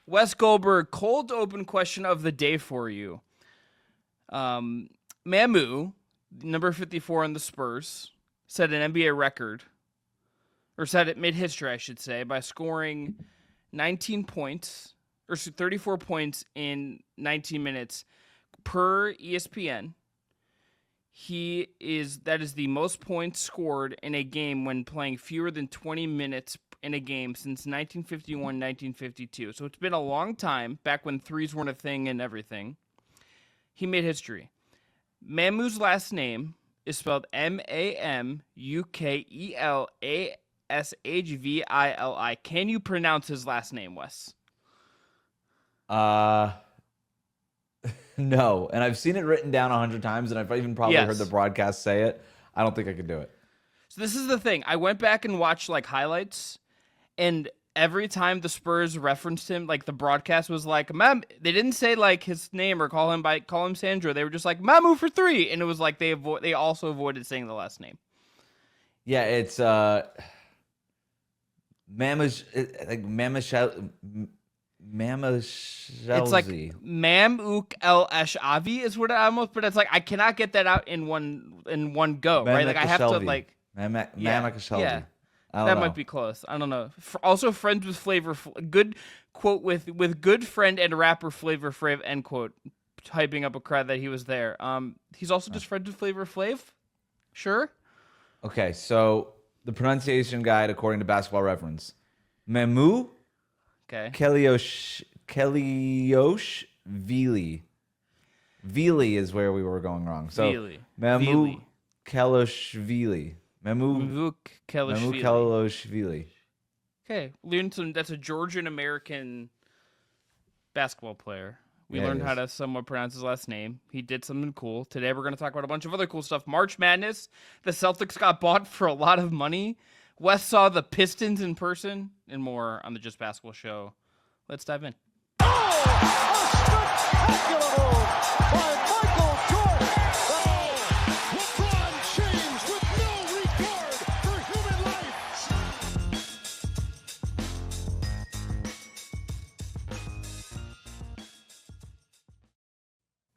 Wes Goldberg, cold open question of the day for you. Mamu, number 54 on the Spurs, set an NBA record, or set it mid history, I should say, by scoring 19 points, or 34 points in 19 minutes per ESPN. That is the most points scored in a game when playing fewer than 20 minutes in a game since 1951, 1952. So it's been a long time, back when threes weren't a thing and everything. He made history. Mamu's last name is spelled Mamukelashvili. Can you pronounce his last name, Wes? No, and I've seen it written down 100 times, and I've even probably heard the broadcast say it. I don't think I could do it. So this is the thing. I went back and watched highlights, and every time the Spurs referenced him, the broadcast was like, "Mam." They didn't say his name or call him Sandro. They were just like Mamu for 3, and it was like they also avoided saying the last name. Yeah, it's Mamish, It's like Mamukelashvili is what I almost, but it's like I cannot get that out in one go, right? Like I have to Mamukelashvili. Yeah. That might be close. I don't know. Also, friends with Flavor, good quote with good friend and rapper Flavor Flav, end quote, hyping up a crowd that he was there. He's also just friends with Flavor Flav. Sure. Okay, so the pronunciation guide according to Basketball Reference, Mamu. Okay. Kelioshvili. Vili is where we were going wrong. So Mamukelashvili. Mamukelashvili. Okay, that's a Georgian American basketball player. We learned how to somewhat pronounce his last name. He did something cool. Today we're going to talk about a bunch of other cool stuff. March Madness. The Celtics got bought for a lot of money. Wes saw the Pistons in person, and more on the Just Basketball Show. Let's dive in.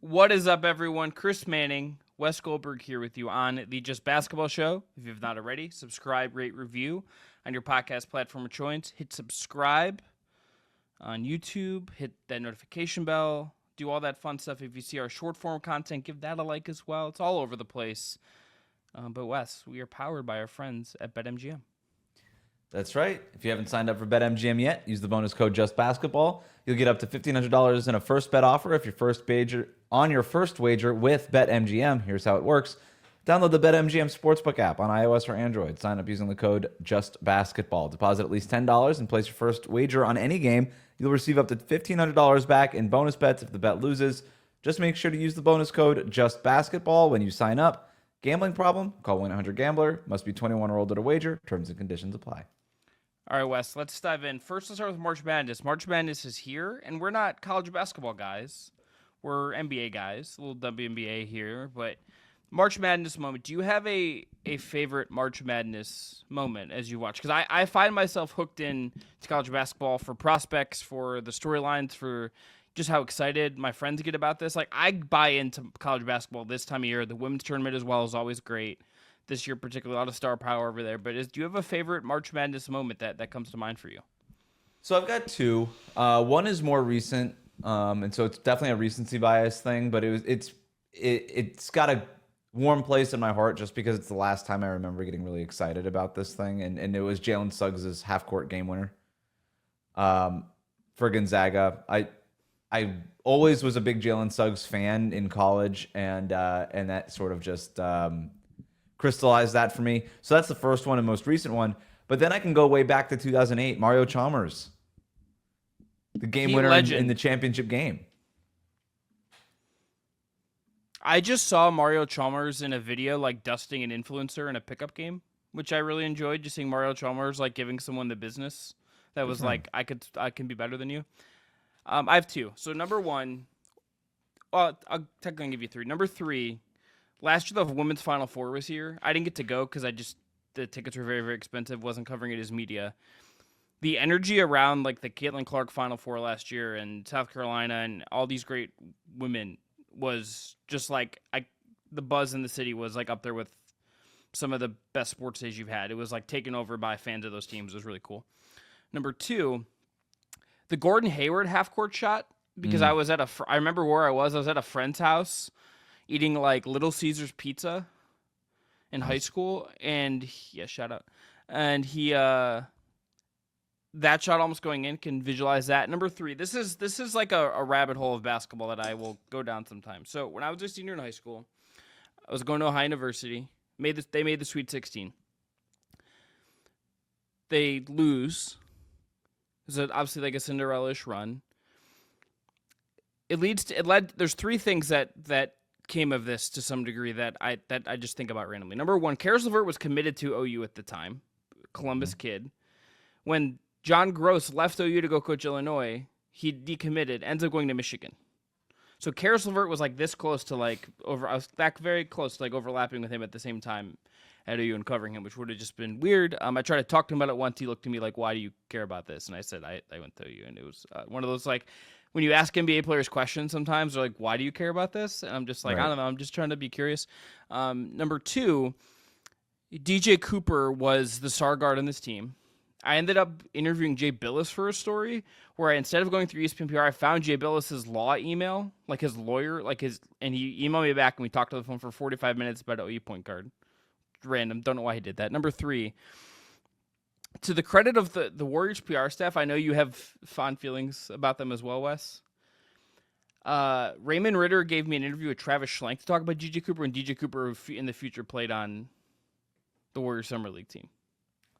What is up, everyone? Chris Manning, Wes Goldberg here with you on the Just Basketball Show. If you've not already, subscribe, rate, review on your podcast platform of choice. Hit subscribe on YouTube. Hit that notification bell. Do all that fun stuff. If you see our short form content, give that a like as well. It's all over the place. But Wes, we are powered by our friends at BetMGM. That's right. If you haven't signed up for BetMGM yet, use the bonus code JustBasketball. You'll get up to $1,500 in a first bet offer if your first wager with BetMGM. Here's how it works. Download the BetMGM Sportsbook app on iOS or Android. Sign up using the code JustBasketball. Deposit at least $10 and place your first wager on any game. You'll receive up to $1,500 back in bonus bets if the bet loses. Just make sure to use the bonus code JustBasketball when you sign up. Gambling problem? Call 1-800-GAMBLER. Must be 21 or older to wager. Terms and conditions apply. All right, Wes, let's dive in. First, let's start with March Madness. March Madness is here, and we're not college basketball guys. We're NBA guys, a little WNBA here, but March Madness moment. Do you have a favorite March Madness moment as you watch? Because I find myself hooked in to college basketball for prospects, for the storylines, for just how excited my friends get about this. Like, I buy into college basketball this time of year. The women's tournament as well is always great. This year, particularly, a lot of star power over there. But do you have a favorite March Madness moment that comes to mind for you? So I've got two. One is more recent, and so it's definitely a recency bias thing. But it's got a warm place in my heart just because it's the last time I remember getting really excited about this thing, and it was Jalen Suggs' half-court game winner for Gonzaga. I always was a big Jalen Suggs fan in college, and that sort of just crystallized that for me. So that's the first one and most recent one. But then I can go way back to 2008, Mario Chalmers, the game winner in the championship game. I just saw Mario Chalmers in a video dusting an influencer in a pickup game, which I really enjoyed. Just seeing Mario Chalmers giving someone the business that was I can be better than you. I have two. So number one, I'll technically give you three. Number three, last year the women's Final Four was here. I didn't get to go because the tickets were very, very expensive. Wasn't covering it as media. the energy around like the Caitlin Clark Final Four last year and South Carolina and all these great women was just like the buzz in the city was like up there with some of the best sports days you've had. It was like taken over by fans of those teams. It was really cool. Number 2, the Gordon Hayward half court shot, because I was at I remember where I was at a friend's house eating like Little Caesars pizza in high school, and yeah, shout out. And he that shot almost going in, can visualize that. Number 3, this is like a rabbit hole of basketball that I will go down sometime. So when I was a senior in high school, I was going to Ohio University. They made the Sweet 16. They lose. It's obviously like a Cinderella-ish run. There's 3 things that came of this to some degree that I just think about randomly. Number 1, Karis LeVert was committed to OU at the time, Columbus kid. When John Gross left OU to go coach Illinois, he decommitted, ends up going to Michigan. So Karis LeVert was like this close to I was that very close to like overlapping with him at the same time at OU and covering him, which would have just been weird. I tried to talk to him about it once. He looked at me like, "Why do you care about this?" And I said, "I went to OU," and it was one of those like when you ask NBA players questions. Sometimes they're like, "Why do you care about this?" And I'm just like, Right. I don't know. I'm just trying to be curious. Number 2, DJ Cooper was the star guard on this team. I ended up interviewing Jay Billis for a story where instead of going through ESPN PR, I found Jay Billis's law email, like his lawyer, and he emailed me back and we talked on the phone for 45 minutes about OU point guard. Random. Don't know why he did that. Number 3, to the credit of the Warriors PR staff, I know you have fond feelings about them as well, Wes. Raymond Ritter gave me an interview with Travis Schlenk to talk about DJ Cooper, and DJ Cooper in the future played on the Warriors Summer League team.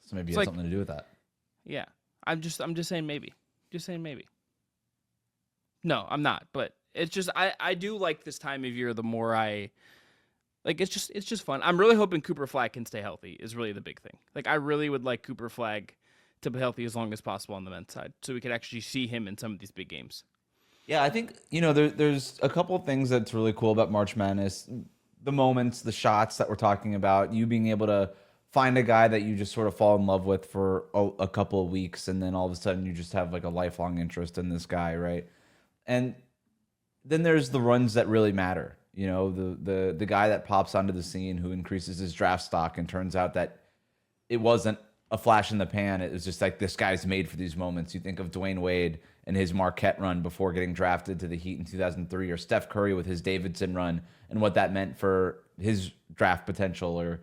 So maybe it It's has like- something to do with that. Yeah, I'm just saying maybe. Just saying maybe. No, I'm not. But it's just I do like this time of year. The more I like, it's just fun. I'm really hoping Cooper Flag can stay healthy. Is really the big thing. Like I really would like Cooper Flag to be healthy as long as possible on the men's side, so we could actually see him in some of these big games. Yeah, I think, there's a couple of things that's really cool about March Madness. The moments, the shots that we're talking about, you being able to find a guy that you just sort of fall in love with for a couple of weeks, and then all of a sudden you just have like a lifelong interest in this guy, right? And then there's the runs that really matter. The guy that pops onto the scene who increases his draft stock, and turns out that it wasn't a flash in the pan. It was just like, this guy's made for these moments. You think of Dwayne Wade and his Marquette run before getting drafted to the Heat in 2003, or Steph Curry with his Davidson run and what that meant for his draft potential, or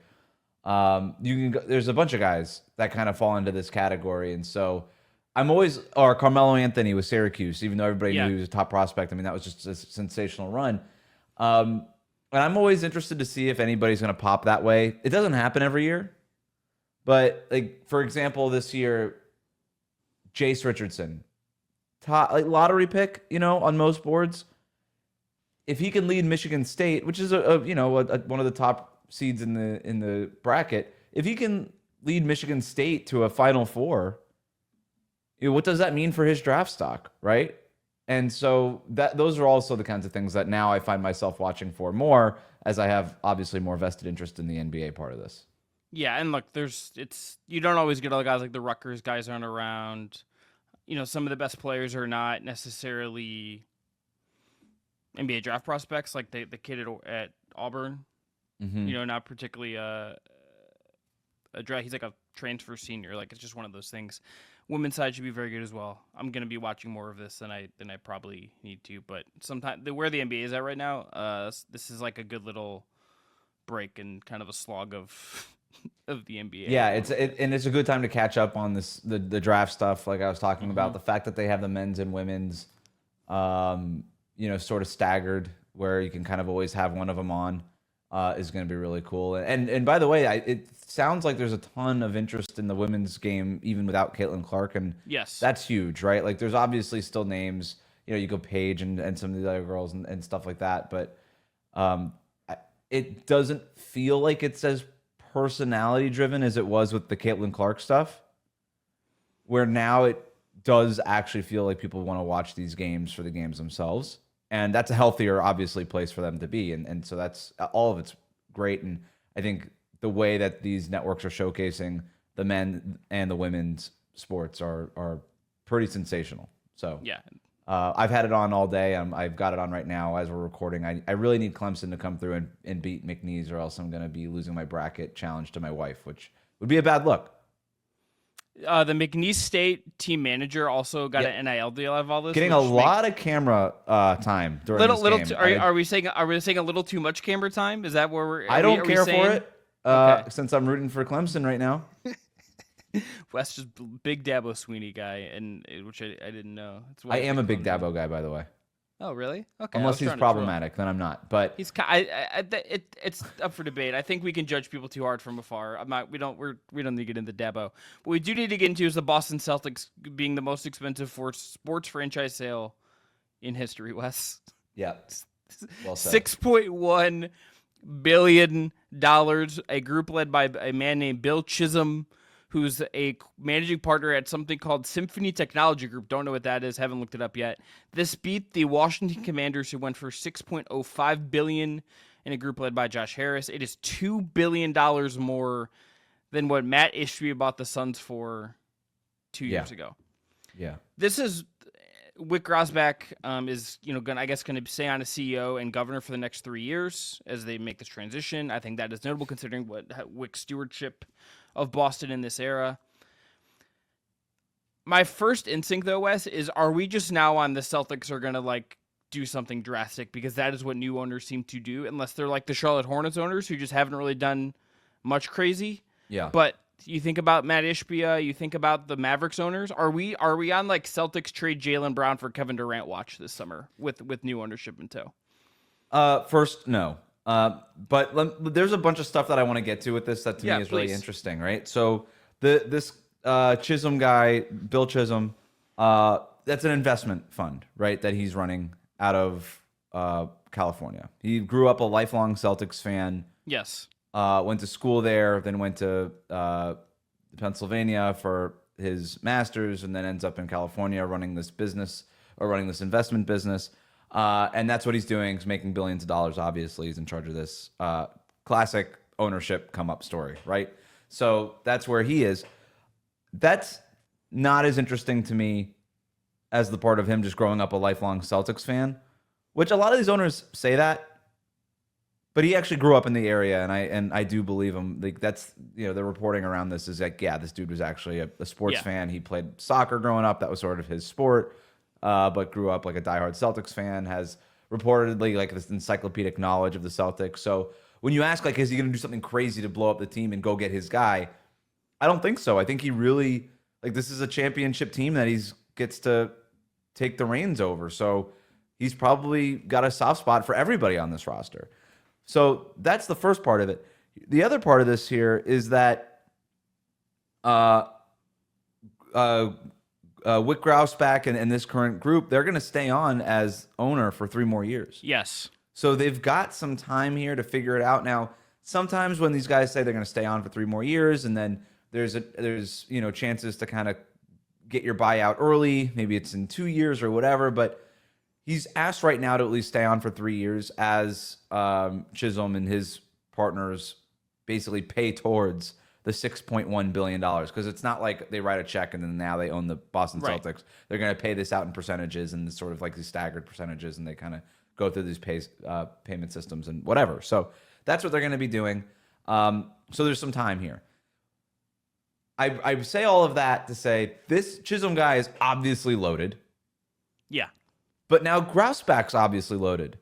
there's a bunch of guys that kind of fall into this category. And so or Carmelo Anthony with Syracuse, even though everybody knew he was a top prospect. I mean, that was just a sensational run. And I'm always interested to see if anybody's going to pop that way. It doesn't happen every year, but like, for example, this year, Jace Richardson, lottery pick, on most boards. If he can lead Michigan State, which is one of the top seeds in the bracket, if he can lead Michigan State to a Final Four, what does that mean for his draft stock, right? And so those are also the kinds of things that now I find myself watching for more, as I have obviously more vested interest in the NBA part of this. Yeah, and look, you don't always get all the guys like the Rutgers guys aren't around. Some of the best players are not necessarily NBA draft prospects, like the kid at Auburn. Mm-hmm. Not particularly a draft. He's like a transfer senior. Like, it's just one of those things. Women's side should be very good as well. I'm gonna be watching more of this than I probably need to. But sometimes where the NBA is at right now, this is like a good little break and kind of a slog of the NBA. Yeah, it's a good time to catch up on the draft stuff. Like I was talking about, the fact that they have the men's and women's, sort of staggered, where you can kind of always have one of them on. Is going to be really cool. And by the way, it sounds like there's a ton of interest in the women's game, even without Caitlin Clark. And yes, that's huge, right? Like, there's obviously still names, you go Paige and some of the other girls and stuff like that. But it doesn't feel like it's as personality driven as it was with the Caitlin Clark stuff, where now it does actually feel like people want to watch these games for the games themselves. And that's a healthier, obviously, place for them to be. And so that's all of it's great. And I think the way that these networks are showcasing the men and the women's sports are pretty sensational. So Yeah. I've had it on all day. I've got it on right now as we're recording. I really need Clemson to come through and beat McNeese, or else I'm going to be losing my bracket challenge to my wife, which would be a bad look. The McNeese State team manager also got an NIL deal out of all this. Getting a lot of camera time during this game. Are we saying a little too much camera time? Is that where we're? I don't care for it Okay. since I'm rooting for Clemson right now. Wes just big Dabo Sweeney guy, which I didn't know. I am a big Dabo guy, by the way. Oh, really? Okay. Unless he's problematic, then I'm not. But it's up for debate. I think we can judge people too hard from afar. We don't need to get into Dabo. What we do need to get into is the Boston Celtics being the most expensive for sports franchise sale in history. Wes. Yeah. Well said. $6.1 billion. A group led by a man named Bill Chisholm, who's a managing partner at something called Symphony Technology Group. Don't know what that is. Haven't looked it up yet. This beat the Washington Commanders, who went for $6.05 billion in a group led by Josh Harris. It is $2 billion more than what Matt Ishbia bought the Suns for 2 years ago. Yeah. This is Wick Grosbeck is going to stay on as CEO and governor for the next 3 years as they make this transition. I think that is notable considering what Wick's stewardship of Boston in this era. My first instinct, though, Wes, is are we just now on the Celtics are going to do something drastic, because that is what new owners seem to do, unless they're like the Charlotte Hornets owners who just haven't really done much crazy. Yeah. But you think about Matt Ishbia, you think about the Mavericks owners. Are we on Celtics trade Jaylen Brown for Kevin Durant watch this summer with new ownership in tow? First, no. But there's a bunch of stuff that I want to get to with this that to me is really interesting, right? So this Chisholm guy, Bill Chisholm, that's an investment fund, right, that he's running out of California. He grew up a lifelong Celtics fan. Yes. Went to school there, then went to Pennsylvania for his master's, and then ends up in California running this investment business. And that's what he's doing. He's making billions of dollars, obviously. He's in charge of this classic ownership come-up story, right? So that's where he is. That's not as interesting to me as the part of him just growing up a lifelong Celtics fan, which a lot of these owners say that, but he actually grew up in the area, and I do believe him. That's the reporting around this is this dude was actually a sports fan. He played soccer growing up. That was sort of his sport. But grew up like a diehard Celtics fan, has reportedly this encyclopedic knowledge of the Celtics. So when you ask, is he going to do something crazy to blow up the team and go get his guy? I don't think so. I think he really, this is a championship team that he gets to take the reins over. So he's probably got a soft spot for everybody on this roster. So that's the first part of it. The other part of this here is that Wick Grosbeck and this current group, they're going to stay on as owner for 3 more years. Yes. So they've got some time here to figure it out. Now, sometimes when these guys say they're going to stay on for 3 more years, and then there's chances to kind of get your buyout early, maybe it's in 2 years or whatever, but he's asked right now to at least stay on for 3 years as Chisholm and his partners basically pay towards the $6.1 billion, because it's not like they write a check and then now they own the Boston Celtics. They're going to pay this out in percentages and sort of these staggered percentages, and they kind of go through these payment systems and whatever. So that's what they're going to be doing. So there's some time here. I say all of that to say this Chisholm guy is obviously loaded. Yeah. But now Grosbeck's obviously loaded.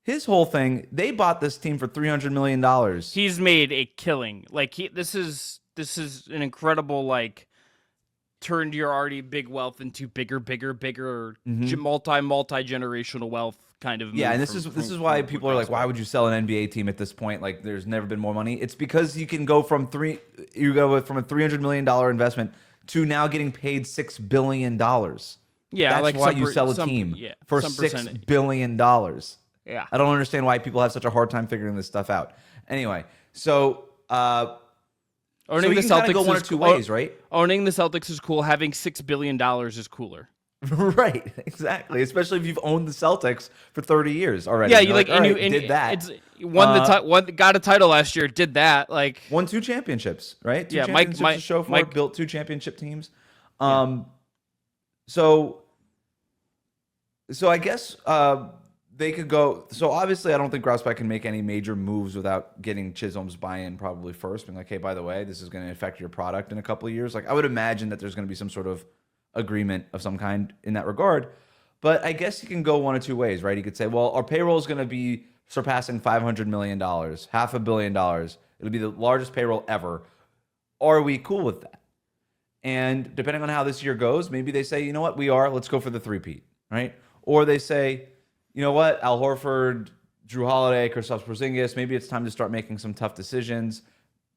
His whole thing, they bought this team for $300 million. He's made a killing. This is an incredible, turned your already big wealth into bigger, multi-generational wealth kind of. Yeah, and this is why people are like, why would you sell an NBA team at this point? There's never been more money. It's because you can go from a $300 million investment to now getting paid $6 billion. Yeah, that's why you sell a team for $6 billion. Yeah, I don't understand why people have such a hard time figuring this stuff out. Anyway, so owning the Celtics go one or two ways, right? Owning the Celtics is cool. Having $6 billion is cooler. Right, exactly. Especially if you've owned the Celtics for 30 years already. Yeah, you did that. Got a title last year. Did that. Won 2 championships, right? 2 yeah, championships to show for it, built 2 championship teams. So I guess they could go. So obviously, I don't think Grousbeck can make any major moves without getting Chisholm's buy-in probably first. Being like, hey, by the way, this is going to affect your product in a couple of years. Like, I would imagine that there's going to be some sort of agreement of some kind in that regard. But I guess he can go one of two ways, right? He could say, well, our payroll is going to be surpassing $500 million, $500 million. It'll be the largest payroll ever. Are we cool with that? And depending on how this year goes, maybe they say, you know what, we are. Let's go for the three-peat, right? Or they say, you know what, Al Horford, Drew Holiday, Kristaps Porzingis, maybe it's time to start making some tough decisions.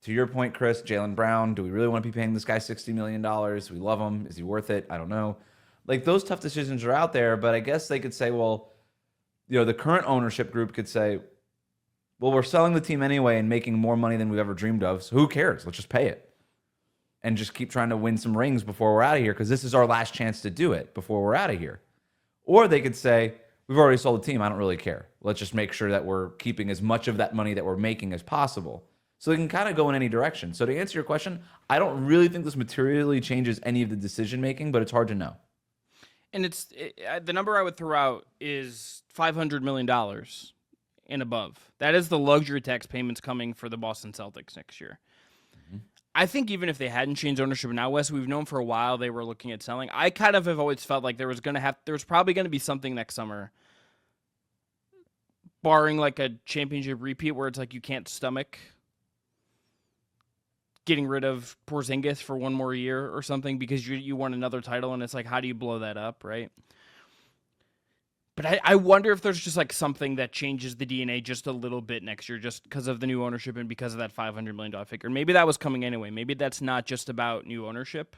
To your point, Chris, Jaylen Brown, do we really want to be paying this guy $60 million? We love him. Is he worth it? I don't know. Like, those tough decisions are out there, but I guess they could say, well, you know, the current ownership group could say, well, we're selling the team anyway and making more money than we've ever dreamed of, so who cares? Let's just pay it and just keep trying to win some rings before we're out of here, because this is our last chance to do it before we're out of here. Or they could say, we've already sold the team. I don't really care. Let's just make sure that we're keeping as much of that money that we're making as possible. So they can kind of go in any direction. So to answer your question, I don't really think this materially changes any of the decision-making, but it's hard to know. And the number I would throw out is $500 million and above. That is the luxury tax payments coming for the Boston Celtics next year. Mm-hmm. I think even if they hadn't changed ownership now, Wes, we've known for a while they were looking at selling. I kind of have always felt like there was probably going to be something next summer, barring like a championship repeat where it's like you can't stomach getting rid of Porzingis for one more year or something because you won another title, and it's like, how do you blow that up, right? But I wonder if there's just like something that changes the DNA just a little bit next year just because of the new ownership and because of that $500 million figure. Maybe that was coming anyway. Maybe that's not just about new ownership.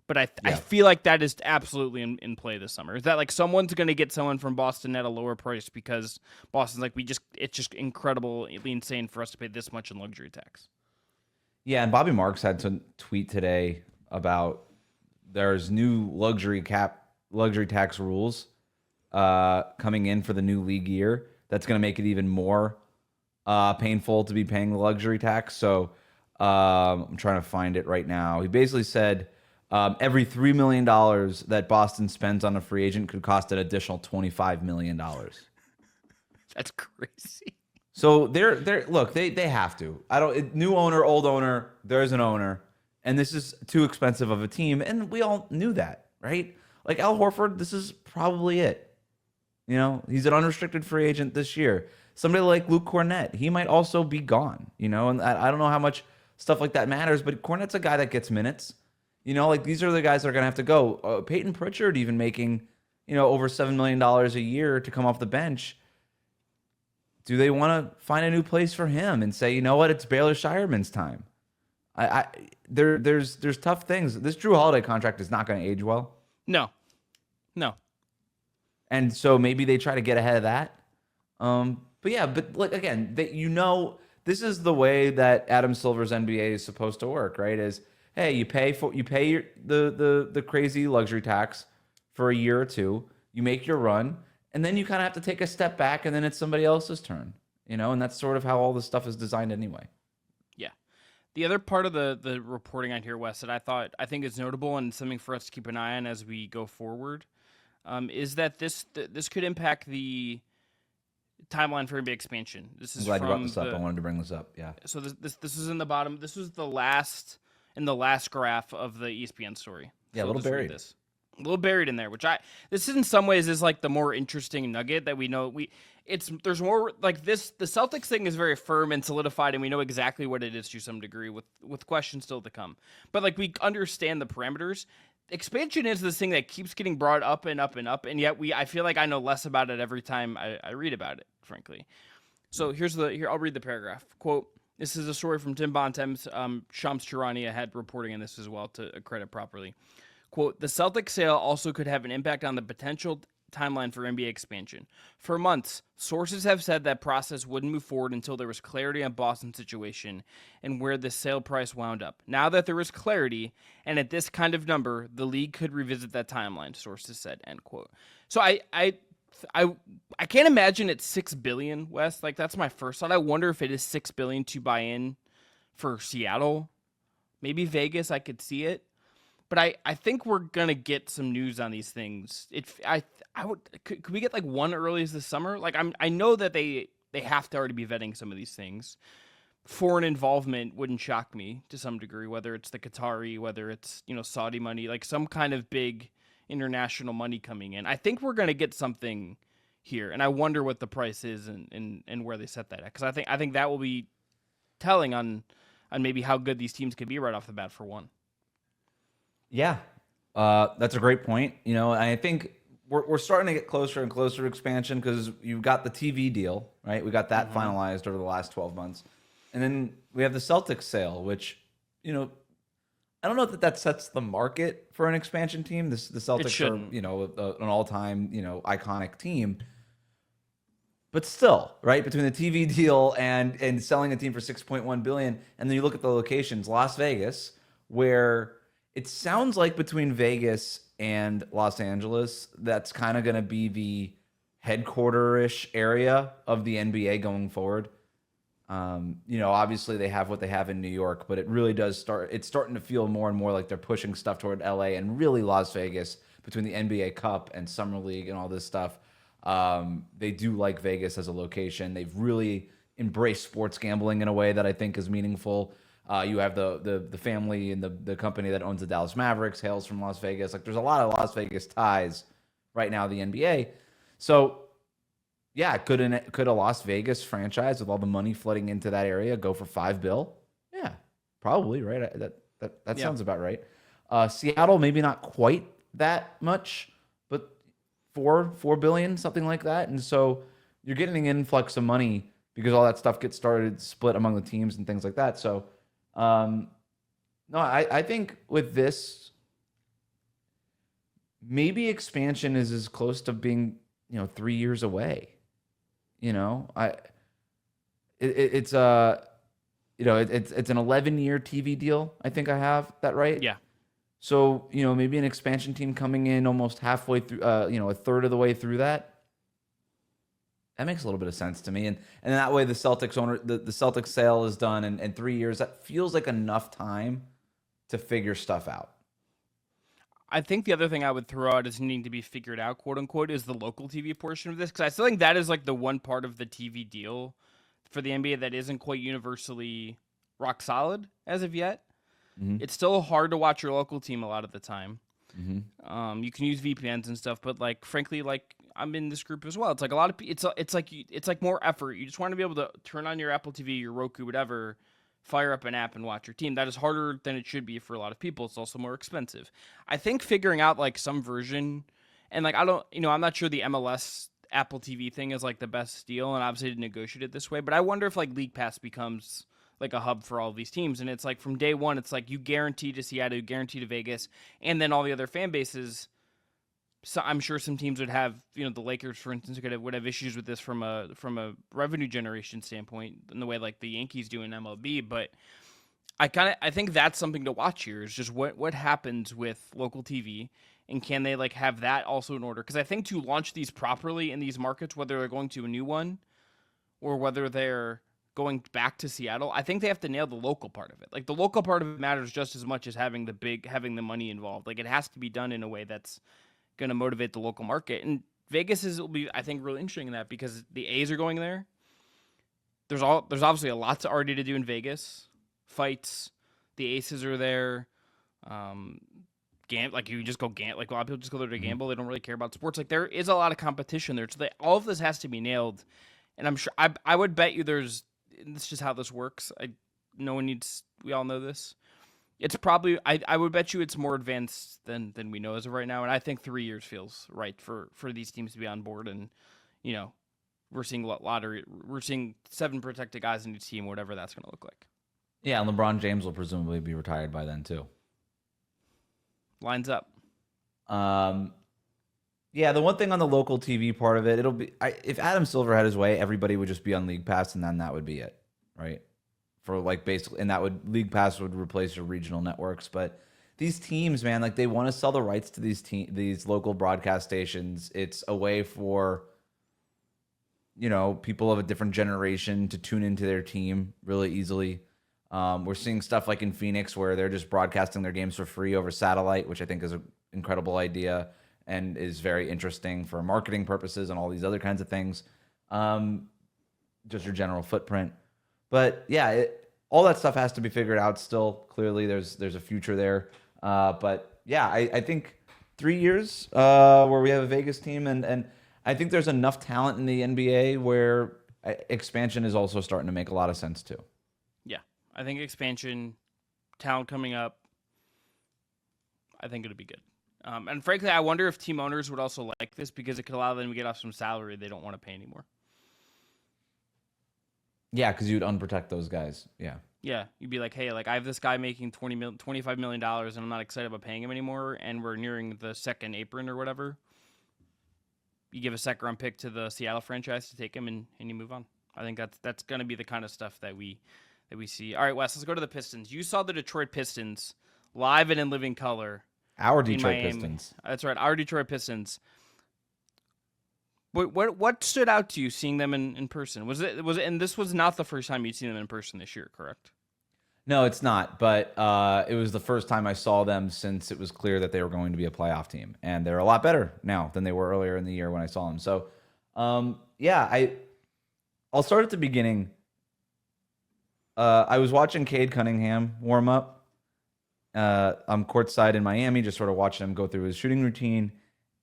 But I feel like that is absolutely in play this summer. Is that like someone's going to get someone from Boston at a lower price because Boston's like, it's just incredibly insane for us to pay this much in luxury tax. Yeah, and Bobby Marks had to tweet today about there's new luxury tax rules coming in for the new league year. That's going to make it even more painful to be paying the luxury tax. So I'm trying to find it right now. He basically said every $3 million that Boston spends on a free agent could cost an additional $25 million. That's crazy. So they have to. New owner, old owner, there's an owner, and this is too expensive of a team, and we all knew that, right? Like Al Horford, this is probably it. You know, he's an unrestricted free agent this year. Somebody like Luke Cornett, he might also be gone, you know, and I don't know how much stuff like that matters, but Cornett's a guy that gets minutes. You know, like these are the guys that are going to have to go. Peyton Pritchard even making, you know, over $7 million a year to come off the bench. Do they want to find a new place for him and say, you know what, it's Baylor Shireman's time? There's tough things. This Drew Holiday contract is not going to age well. No. And so maybe they try to get ahead of that. But like again, this is the way that Adam Silver's NBA is supposed to work, right? Is hey, you pay the crazy luxury tax for a year or two, you make your run, and then you kind of have to take a step back, and then it's somebody else's turn, you know, and that's sort of how all this stuff is designed anyway. Yeah. The other part of the reporting on here, Wes, that I think is notable and something for us to keep an eye on as we go forward, is that this could impact the timeline for NBA expansion. This is I'm glad you brought this up. I wanted to bring this up. Yeah. So this is in the bottom. This was the last graph of the ESPN story. Yeah, so a little buried. A little buried in there, this in some ways is like the more interesting nugget that we know. There's more like this. The Celtics thing is very firm and solidified, and we know exactly what it is to some degree with questions still to come. But like we understand the parameters. Expansion is this thing that keeps getting brought up and up and up, and yet I feel like I know less about it every time I read about it, frankly. So here I'll read the paragraph. Quote, this is a story from Tim Bontemps. Shams Charania had reporting on this as well to credit properly. Quote, the Celtics sale also could have an impact on the potential timeline for NBA expansion. For months, sources have said that process wouldn't move forward until there was clarity on Boston's situation and where the sale price wound up. Now that there is clarity, and at this kind of number, the league could revisit that timeline, sources said, end quote. So I can't imagine it's $6 billion, Wes. Like, that's my first thought. I wonder if it is $6 billion to buy in for Seattle. Maybe Vegas, I could see it. but I think we're gonna get some news on these things. Could we get like one early as this summer? Like I know that they have to already be vetting some of these things. Foreign involvement wouldn't shock me to some degree, whether it's the Qatari, whether it's Saudi money, like some kind of big international money coming in. I think we're gonna get something here, and I wonder what the price is and where they set that at, because I think that will be telling on maybe how good these teams could be right off the bat for one. Yeah, that's a great point. And I think we're starting to get closer and closer to expansion because you've got the TV deal, right? We got that finalized over the last 12 months. And then we have the Celtics sale, which, I don't know that sets the market for an expansion team. The Celtics are, an all-time, iconic team. But still, right, between the TV deal and selling a team for $6.1 billion, and then you look at the locations, Las Vegas, where it sounds like between Vegas and Los Angeles, that's kind of going to be the headquarter-ish area of the NBA going forward. Obviously they have what they have in New York, but it really it's starting to feel more and more like they're pushing stuff toward LA and really Las Vegas between the NBA Cup and Summer League and all this stuff. They do like Vegas as a location. They've really embraced sports gambling in a way that I think is meaningful. You have the family and the company that owns the Dallas Mavericks hails from Las Vegas. Like there's a lot of Las Vegas ties right now, the NBA. So yeah, could a Las Vegas franchise with all the money flooding into that area go for $5 billion? Yeah, probably, right? That sounds about right. Seattle, maybe not quite that much, but $4 billion, something like that. And so you're getting an influx of money because all that stuff gets started split among the teams and things like that. So no, I think with this, maybe expansion is as close to being 3 years away. It's an 11-year TV deal. I think I have that right. Yeah. So maybe an expansion team coming in almost halfway through, a third of the way through that. That makes a little bit of sense to me, and that way the Celtics owner, the Celtics sale is done in 3 years. That feels like enough time to figure stuff out. I think the other thing I would throw out as needing to be figured out, quote unquote, is the local TV portion of this, because I still think that is like the one part of the TV deal for the NBA that isn't quite universally rock solid as of yet. Mm-hmm. It's still hard to watch your local team a lot of the time. Mm-hmm. You can use VPNs and stuff, but like frankly, like I'm in this group as well. It's like a lot of it's like more effort. You just want to be able to turn on your Apple TV, your Roku, whatever, fire up an app and watch your team. That is harder than it should be for a lot of people. It's also more expensive. I think figuring out like some version, and like I'm not sure the MLS Apple TV thing is like the best deal, and obviously didn't negotiate it this way, but I wonder if like League Pass becomes like a hub for all of these teams, and it's like from day one, it's like you guarantee to Seattle, you guarantee to Vegas, and then all the other fan bases. So I'm sure some teams would have, the Lakers, for instance, would have issues with this from a revenue generation standpoint in the way like the Yankees do in MLB. But I think that's something to watch here is just what happens with local TV, and can they like have that also in order? Because I think to launch these properly in these markets, whether they're going to a new one or whether they're going back to Seattle, I think they have to nail the local part of it. Like the local part of it matters just as much as having the money involved. Like it has to be done in a way that's going to motivate the local market. And Vegas will be, I think, really interesting in that because the A's are going there. There's obviously a lot already to do in Vegas. Fights, the Aces are there. Like you just go like a lot of people just go there to gamble. They don't really care about sports. Like there is a lot of competition there. So all of this has to be nailed. And I'm sure I would bet you this is just how this works. We all know this. It's probably, I would bet you it's more advanced than we know as of right now. And I think 3 years feels right for these teams to be on board. And, we're seeing lottery, we're seeing 7 protected guys in each team, whatever that's going to look like. Yeah, and LeBron James will presumably be retired by then too. Lines up. Yeah, the one thing on the local TV part of it, it'll be if Adam Silver had his way, everybody would just be on League Pass, and then that would be it, right? For like basically, and League Pass would replace your regional networks. But these teams, man, like they want to sell the rights to these local broadcast stations. It's a way for people of a different generation to tune into their team really easily. We're seeing stuff like in Phoenix where they're just broadcasting their games for free over satellite, which I think is an incredible idea and is very interesting for marketing purposes and all these other kinds of things. Just your general footprint. But yeah, all that stuff has to be figured out still. Clearly, there's a future there. But yeah, I think 3 years where we have a Vegas team, and I think there's enough talent in the NBA where expansion is also starting to make a lot of sense too. Yeah, I think expansion, talent coming up, I think it'll be good. And frankly, I wonder if team owners would also like this because it could allow them to get off some salary they don't want to pay anymore. Yeah, because you'd unprotect those guys. Yeah. Yeah, you'd be like, hey, like I have this guy making $25 million, and I'm not excited about paying him anymore, and we're nearing the second apron or whatever. You give a second-round pick to the Seattle franchise to take him, and you move on. I think that's going to be the kind of stuff that we see. All right, Wes, let's go to the Pistons. You saw the Detroit Pistons live and in living color. Our Detroit Pistons. That's right, our Detroit Pistons. What stood out to you seeing them in person? Was it? And this was not the first time you'd seen them in person this year, correct? No, it's not. But it was the first time I saw them since it was clear that they were going to be a playoff team, and they're a lot better now than they were earlier in the year when I saw them. So, yeah, I'll start at the beginning. I was watching Cade Cunningham warm up. I'm courtside in Miami, just sort of watching him go through his shooting routine.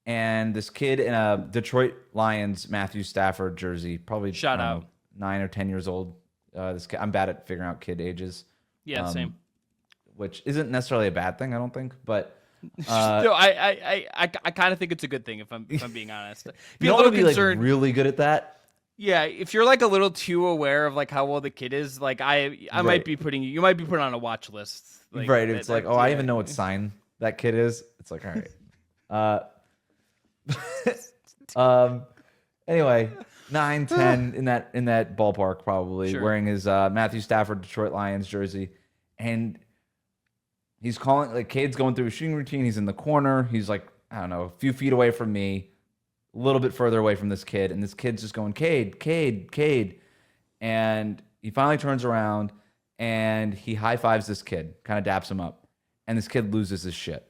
And this kid in a Detroit Lions Matthew Stafford jersey, probably shout out 9 or 10 years old. This kid, I'm bad at figuring out kid ages. Yeah, same. Which isn't necessarily a bad thing, I don't think. But no, I kind of think it's a good thing if I'm being honest. You don't want to be like really good at that. Yeah, if you're like a little too aware of like how old the kid is, like I Right. might be putting you might be put on a watch list. Like, Right. It's like, I even know what sign that kid is. It's like, all right. Anyway, 9, 10 in that ballpark, probably Sure. wearing his Matthew Stafford Detroit Lions jersey, and he's calling, like, Cade's going through a shooting routine. He's in the corner. He's like, I don't know, a few feet away from me, a little bit further away from this kid, and this kid's just going, Cade, Cade, Cade, and he finally turns around and he high fives this kid, kind of daps him up, and this kid loses his shit.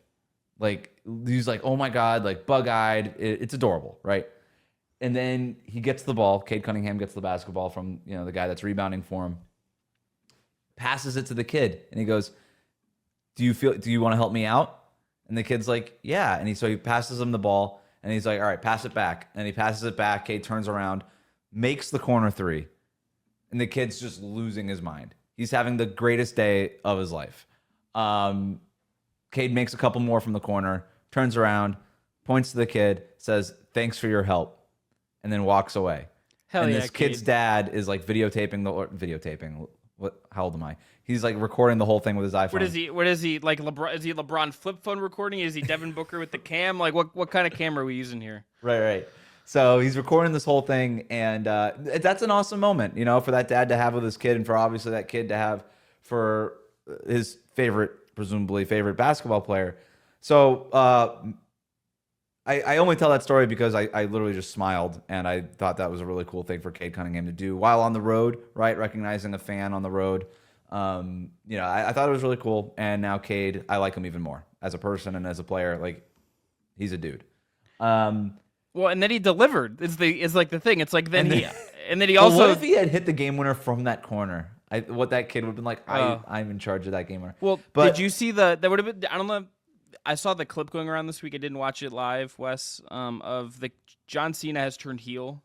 Like, he's like, oh my God, like bug-eyed. It's adorable, right? And then he gets the ball. Cade Cunningham gets the basketball from, the guy that's rebounding for him. Passes it to the kid, and he goes, do you want to help me out? And the kid's like, yeah. And so he passes him the ball, and he's like, all right, pass it back. And he passes it back. Cade turns around, makes the corner three, and the kid's just losing his mind. He's having the greatest day of his life. Cade makes a couple more from the corner, turns around, points to the kid, says, thanks for your help, and then walks away. Hell and yeah, this kid's Cade. dad is like videotaping. How old am I? He's like recording the whole thing with his iPhone. What is he like? LeBron? Is he LeBron flip phone recording? Is he Devin Booker with the cam? Like what kind of camera are we using here? Right. So he's recording this whole thing, and that's an awesome moment, for that dad to have with his kid, and for obviously that kid to have for his presumably favorite basketball player. So I only tell that story because I literally just smiled, and I thought that was a really cool thing for Cade Cunningham to do while on the road, right? Recognizing a fan on the road. I thought it was really cool, and now Cade, I like him even more as a person and as a player. Like, he's a dude. Well, and then he delivered. Is like the thing. It's like then he Well, also. what if he had hit the game winner from that corner? What that kid would have been like, I'm in charge of that game winner. Well, but did you see that would have been? I don't know. I saw the clip going around this week. I didn't watch it live, Wes. Of the John Cena has turned heel.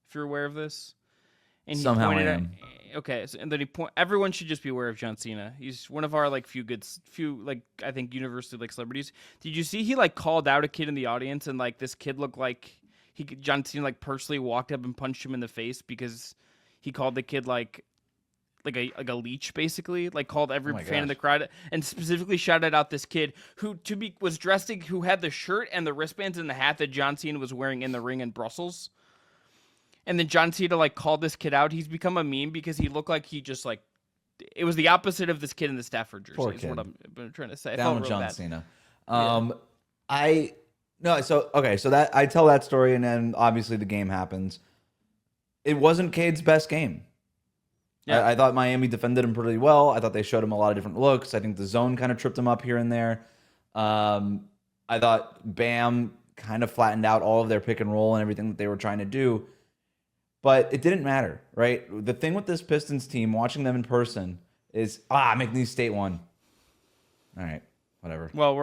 If you're aware of this, and he Somehow pointed I at. am. Okay, so, and then everyone should just be aware of John Cena. He's one of our like few like I think universally like celebrities. Did you see he like called out a kid in the audience, and like this kid looked like John Cena like personally walked up and punched him in the face because he called the kid like a leech, basically, like called every fan in the crowd, and specifically shouted out this kid who was dressed, who had the shirt and the wristbands and the hat that John Cena was wearing in the ring in Brussels. And then John Cena like called this kid out. He's become a meme because he looked like he just like it was the opposite of this kid in the Stafford jersey. Poor Is kid. what I'm trying to say. I Down felt with real John bad. Cena. Yeah. So that I tell that story, and then obviously the game happens. It wasn't Cade's best game. Yeah. I thought Miami defended him pretty well. I thought they showed him a lot of different looks. I think the zone kind of tripped him up here and there. I thought Bam kind of flattened out all of their pick and roll and everything that they were trying to do. But it didn't matter, right? The thing with this Pistons team, watching them in person, is McNeese State won. All right, whatever. Well,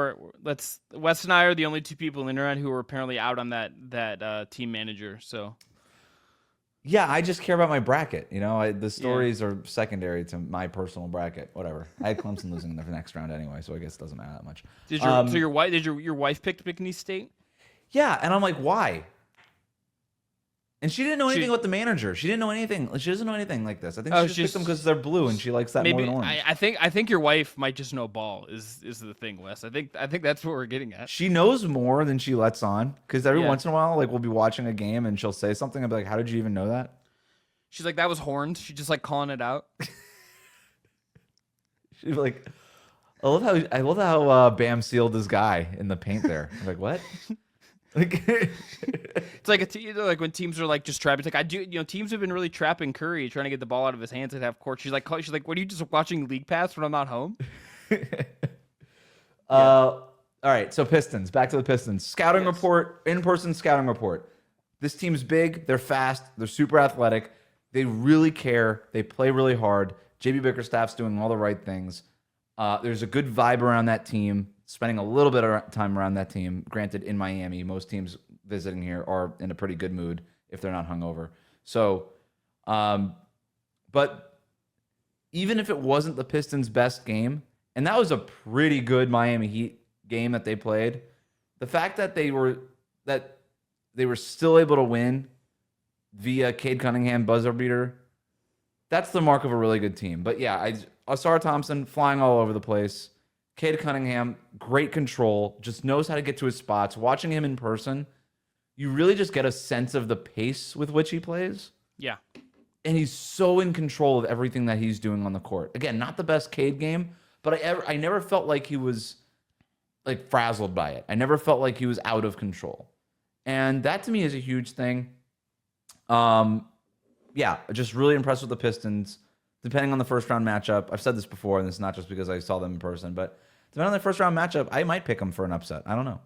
Wes and I are the only two people on the internet who are apparently out on that team manager. So yeah, I just care about my bracket. The stories are secondary to my personal bracket. Whatever. I had Clemson losing in the next round anyway, so I guess it doesn't matter that much. So your wife picked McNeese State? Yeah, and I'm like, why? And she didn't know anything about the manager. She didn't know anything. She doesn't know anything like this. I think she just picked them because they're blue and she likes that more than orange. I think your wife might just know ball is the thing, Wes. I think that's what we're getting at. She knows more than she lets on because every once in a while, like we'll be watching a game and she'll say something. I'll be like, "How did you even know that?" She's like, "That was horned." She's just like calling it out. She's like, I love how Bam sealed this guy in the paint there. I'm like, what? Like, it's like like when teams are like just trapping. It's like teams have been really trapping Curry, trying to get the ball out of his hands at half court. She's like, "What are you just watching League Pass when I'm not home?" All right, so Pistons. Back to the Pistons. Scouting report, in-person scouting report. This team's big. They're fast. They're super athletic. They really care. They play really hard. JB Bickerstaff's doing all the right things. There's a good vibe around that team. Spending a little bit of time around that team. Granted, in Miami, most teams visiting here are in a pretty good mood if they're not hungover. So, but even if it wasn't the Pistons' best game, and that was a pretty good Miami Heat game that they played, the fact that they were still able to win via Cade Cunningham buzzer beater, that's the mark of a really good team. But yeah, Asar Thompson flying all over the place. Cade Cunningham, great control, just knows how to get to his spots. Watching him in person, you really just get a sense of the pace with which he plays. Yeah. And he's so in control of everything that he's doing on the court. Again, not the best Cade game, but I never felt like he was like frazzled by it. I never felt like he was out of control. And that to me is a huge thing. Yeah, just really impressed with the Pistons. Depending on the first round matchup, I've said this before, and it's not just because I saw them in person, but depending on the first round matchup, I might pick them for an upset. I don't know.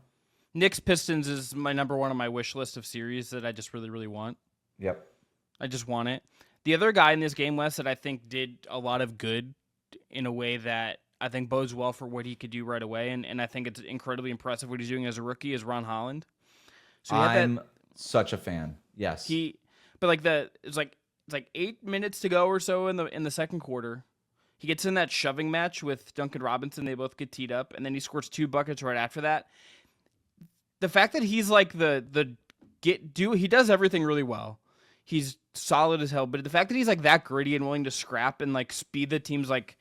Knicks Pistons is my number one on my wish list of series that I just really, really want. Yep. I just want it. The other guy in this game, Wes, that I think did a lot of good in a way that I think bodes well for what he could do right away, and I think it's incredibly impressive what he's doing as a rookie, is Ron Holland. So I'm such a fan. Yes. It's like 8 minutes to go or so in the second quarter. He gets in that shoving match with Duncan Robinson. They both get teed up, and then he scores 2 buckets right after that. The fact that he's like he does everything really well. He's solid as hell, but the fact that he's like that gritty and willing to scrap and like speed the team's like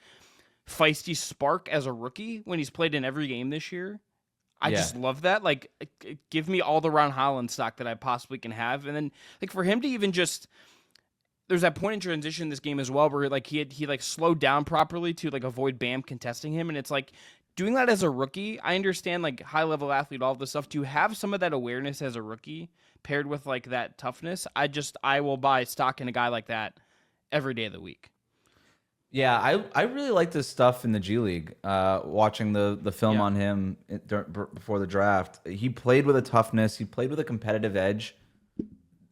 feisty spark as a rookie when he's played in every game this year, I just love that. Like, give me all the Ron Holland stock that I possibly can have, and then like for him to even just. There's that point in transition in this game as well where like he like slowed down properly to like avoid Bam contesting him, and it's like doing that as a rookie. I understand like high level athlete, all of this stuff. To have some of that awareness as a rookie paired with like that toughness, I will buy stock in a guy like that every day of the week. Yeah, I really like this stuff in the G League. Watching the film on him before the draft, he played with a toughness. He played with a competitive edge.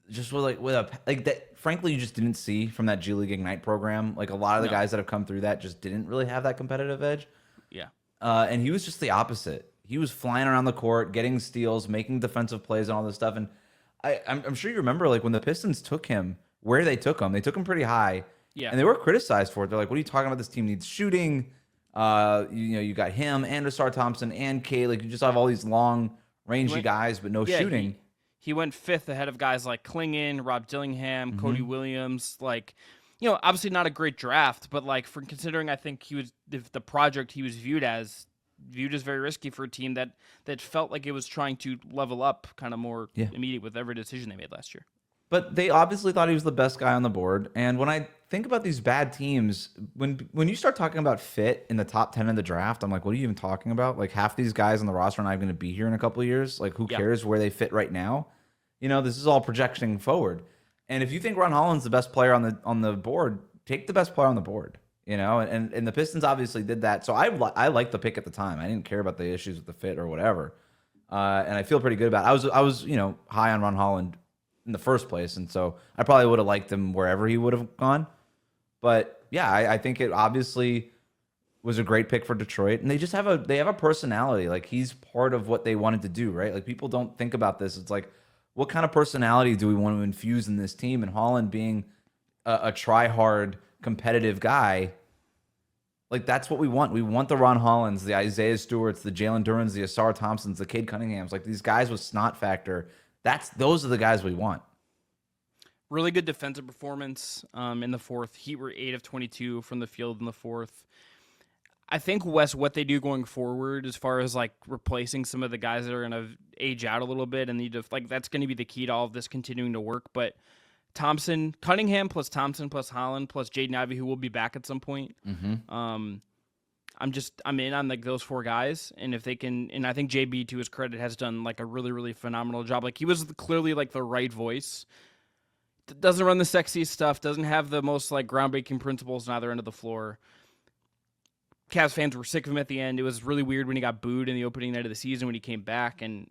Just with that. Frankly, you just didn't see from that G League Ignite program. Like a lot of the guys that have come through that just didn't really have that competitive edge. Yeah. And he was just the opposite. He was flying around the court, getting steals, making defensive plays, and all this stuff. And I'm sure you remember, like when the Pistons took him, where they took him pretty high. Yeah. And they were criticized for it. They're like, "What are you talking about? This team needs shooting. You got him and Asar Thompson and Cade. Like you just have all these long rangy guys, but no shooting." He went 5th ahead of guys like Klingon, Rob Dillingham, Cody Williams. Like, obviously not a great draft, but like for considering, I think he was the project he was viewed as very risky for a team that felt like it was trying to level up kind of more immediate with every decision they made last year. But they obviously thought he was the best guy on the board. And when I think about these bad teams, when you start talking about fit in the top 10 of the draft, I'm like, what are you even talking about? Like half these guys on the roster are not going to be here in a couple of years. Like who cares where they fit right now? This is all projecting forward. And if you think Ron Holland's the best player on the board, take the best player on the board, and the Pistons obviously did that. So I liked the pick at the time. I didn't care about the issues with the fit or whatever. And I feel pretty good about it. I was high on Ron Holland in the first place, and so I probably would have liked him wherever he would have gone. But yeah, I think it obviously was a great pick for Detroit, and they just have a personality. Like, he's part of what they wanted to do, right? Like, people don't think about this. It's like, what kind of personality do we want to infuse in this team? And Holland being a try-hard, competitive guy, like, that's what we want. We want the Ron Hollands, the Isaiah Stewarts, the Jalen Durans, the Asar Thompsons, the Cade Cunninghams, like these guys with snot factor. Those are the guys we want. Really good defensive performance in the fourth. Heat were 8 of 22 from the field in the fourth. I think, Wes, what they do going forward as far as like replacing some of the guys that are going to age out a little bit and need to, like, that's going to be the key to all of this continuing to work. But Cunningham plus Thompson plus Holland plus Jaden Ivey, who will be back at some point. Mm-hmm. I'm in on like those 4 guys, and if they can, and I think JB, to his credit, has done like a really, really phenomenal job. Like, he was clearly like the right voice. Doesn't run the sexiest stuff, doesn't have the most like groundbreaking principles on either end of the floor. Cavs fans were sick of him at the end. It was really weird when he got booed in the opening night of the season when he came back, and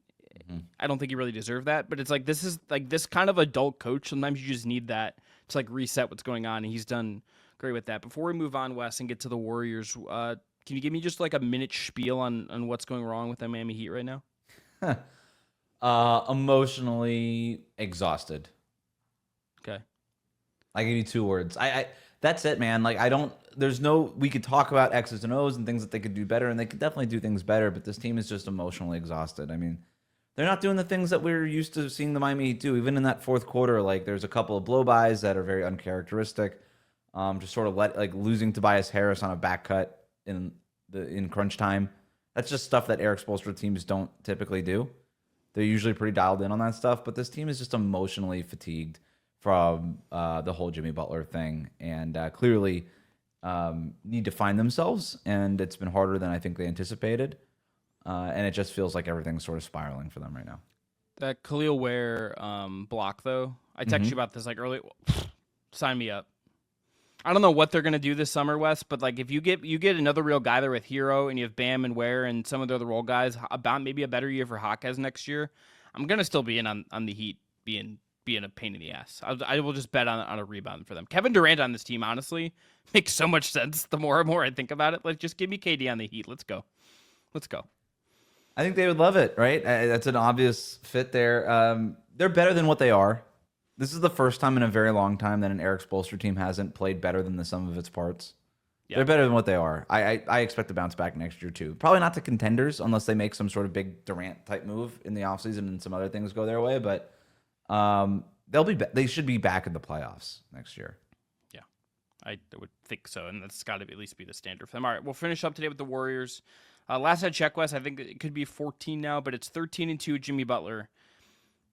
I don't think he really deserved that. But it's like, this is like this kind of adult coach. Sometimes you just need that to like reset what's going on, and he's done great with that. Before we move on, Wes, and get to the Warriors, can you give me just like a minute spiel on what's going wrong with the Miami Heat right now? Emotionally exhausted. Okay. I give you 2 words. I that's it, man. Like, we could talk about X's and O's and things that they could do better, and they could definitely do things better, but this team is just emotionally exhausted. I mean, they're not doing the things that we're used to seeing the Miami Heat do. Even in that fourth quarter, like, there's a couple of blow-bys that are very uncharacteristic. Just sort of losing Tobias Harris on a back cut in crunch time. That's just stuff that Eric Spoelstra teams don't typically do. They're usually pretty dialed in on that stuff, but this team is just emotionally fatigued from the whole Jimmy Butler thing, and clearly need to find themselves, and it's been harder than I think they anticipated, and it just feels like everything's sort of spiraling for them right now. That Khalil Ware block, though, I texted you about this like early. Sign me up. I don't know what they're gonna do this summer, Wes, but like, if you get another real guy there with Hero, and you have Bam and Ware and some of the other role guys, about maybe a better year for Hawkes next year, I'm gonna still be in on the Heat being a pain in the ass. I will just bet on a rebound for them. Kevin Durant on this team, honestly, makes so much sense the more and more I think about it. Like, just give me KD on the Heat. Let's go. I think they would love it, right? That's an obvious fit there. They're better than what they are. This is the first time in a very long time that an Eric Spoelstra team hasn't played better than the sum of its parts. Yeah. They're better than what they are. I expect to bounce back next year, too. Probably not to contenders unless they make some sort of big Durant-type move in the offseason and some other things go their way, but they should be back in the playoffs next year. Yeah, I would think so, and that's got to at least be the standard for them. All right, we'll finish up today with the Warriors. Last I checked, Wes, I think it could be 14 now, but it's 13-2 Jimmy Butler.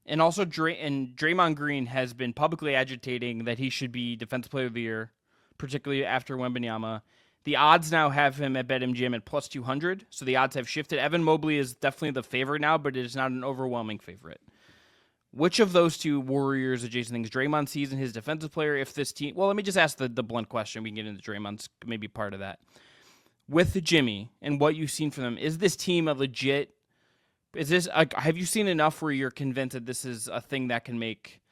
And also, Draymond Green has been publicly agitating that he should be Defensive Player of the Year, particularly after Wembanyama. The odds now have him at BetMGM at plus 200, so the odds have shifted. Evan Mobley is definitely the favorite now, but it is not an overwhelming favorite. Which of those two Warriors adjacent things Draymond sees in his defensive player if this team... Well, let me just ask the blunt question. We can get into Draymond's maybe part of that. With Jimmy and what you've seen from them, is this team a legit... have you seen enough where you're convinced that this is a thing that can make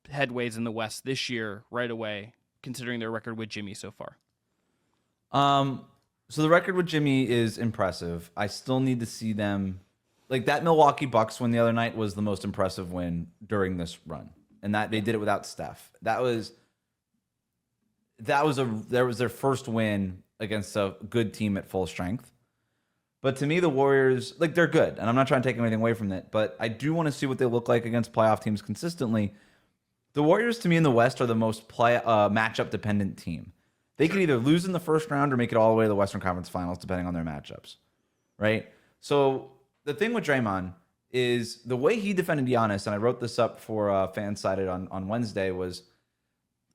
headways in the West this year right away, considering their record with Jimmy so far? So the record with Jimmy is impressive. I still need to see them... Like, that Milwaukee Bucks win the other night was the most impressive win during this run, and that they did it without Steph. That was their first win against a good team at full strength. But to me, the Warriors, like, they're good, and I'm not trying to take anything away from it, but I do want to see what they look like against playoff teams consistently. The Warriors, to me, in the West are the most matchup-dependent team. They could either lose in the first round or make it all the way to the Western Conference Finals, depending on their matchups, right? So the thing with Draymond is the way he defended Giannis, and I wrote this up for Fansided on Wednesday, was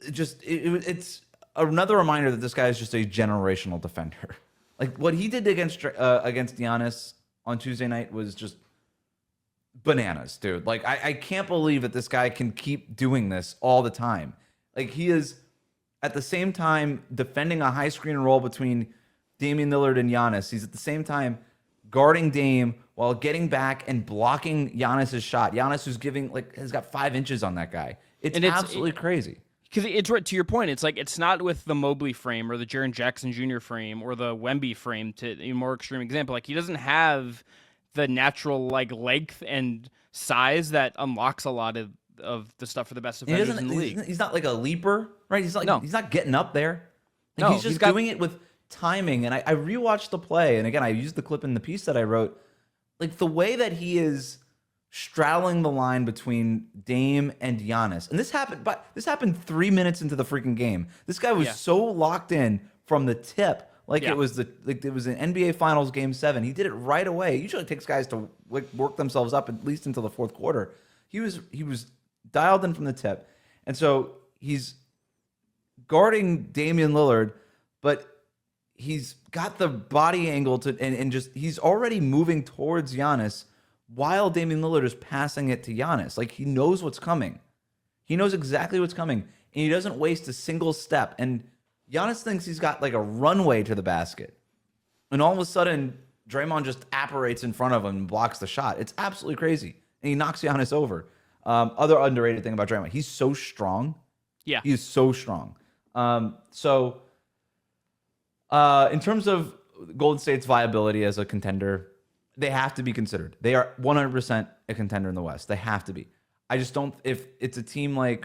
it's another reminder that this guy is just a generational defender. Like, what he did against Giannis on Tuesday night was just bananas, dude. Like, I can't believe that this guy can keep doing this all the time. Like, he is at the same time defending a high screen roll between Damian Lillard and Giannis. He's at the same time guarding Dame while getting back and blocking Giannis's shot. Giannis, who's has got 5 inches on that guy. It's absolutely crazy. Because it's right to your point. It's like it's not with the Mobley frame or the Jaren Jackson Jr. frame or the Wemby frame, to a more extreme example. Like, he doesn't have the natural length and size that unlocks a lot of the stuff for the best defenders in the league. He's not like a leaper, right? He's not getting up there. He's just doing it with timing. And I rewatched the play, and again, I used the clip in the piece that I wrote. Like, the way that he is straddling the line between Dame and Giannis. And this happened 3 minutes into the freaking game. This guy was so locked in from the tip, it was an NBA Finals Game 7. He did it right away. It usually takes guys to work themselves up at least until the fourth quarter. He was dialed in from the tip. And so he's guarding Damian Lillard, but he's got the body angle and he's already moving towards Giannis while Damian Lillard is passing it to Giannis. Like, he knows what's coming. He knows exactly what's coming, and he doesn't waste a single step. And Giannis thinks he's got a runway to the basket. And all of a sudden, Draymond just apparates in front of him and blocks the shot. It's absolutely crazy. And he knocks Giannis over. Other underrated thing about Draymond, he's so strong. Yeah. He is so strong. In terms of Golden State's viability as a contender, they have to be considered. They are 100% a contender in the West. They have to be. I just don't. If it's a team I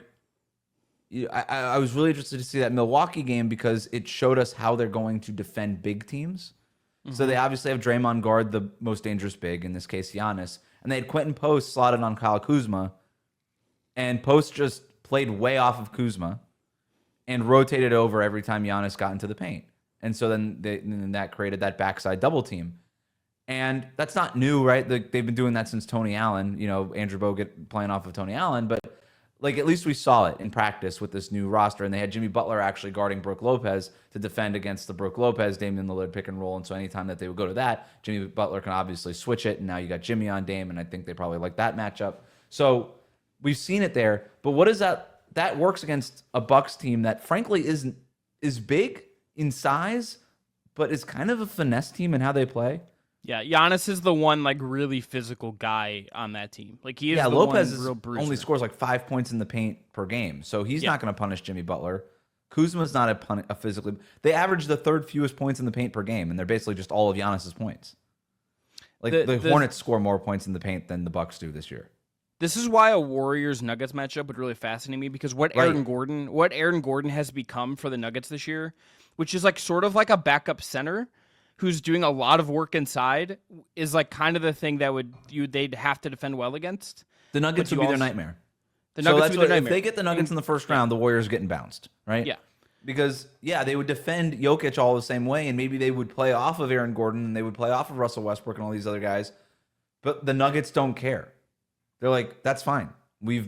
was really interested to see that Milwaukee game because it showed us how they're going to defend big teams. Mm-hmm. So they obviously have Draymond guard the most dangerous big, in this case Giannis, and they had Quentin Post slotted on Kyle Kuzma, and Post just played way off of Kuzma and rotated over every time Giannis got into the paint. And so then that created that backside double team. And that's not new, right? They've been doing that since Tony Allen, Andrew Bogut playing off of Tony Allen. But at least we saw it in practice with this new roster. And they had Jimmy Butler actually guarding Brook Lopez to defend against the Brook Lopez, Damian Lillard pick and roll. And so anytime that they would go to that, Jimmy Butler can obviously switch it. And now you got Jimmy on Dame. And I think they probably like that matchup. So we've seen it there. But what is that? That works against a Bucks team that frankly is big in size, but is kind of a finesse team in how they play. Yeah, Giannis is the one really physical guy on that team. He is the Lopez one real bruiser. Only scores 5 points in the paint per game, so he's not going to punish Jimmy Butler. Kuzma's not a physically. They average the third fewest points in the paint per game, and they're basically just all of Giannis's points. The Hornets score more points in the paint than the Bucks do this year. This is why a Warriors-Nuggets matchup would really fascinate me, because what Aaron Gordon has become for the Nuggets this year, which is sort of like a backup center who's doing a lot of work inside, is kind of the thing that they'd have to defend well against. The Nuggets would be their nightmare. The Nuggets would be their nightmare. If they get the Nuggets in the first round, the Warriors are getting bounced, right? Yeah. Because, they would defend Jokic all the same way, and maybe they would play off of Aaron Gordon, and they would play off of Russell Westbrook and all these other guys. But the Nuggets don't care. They're like, that's fine. We're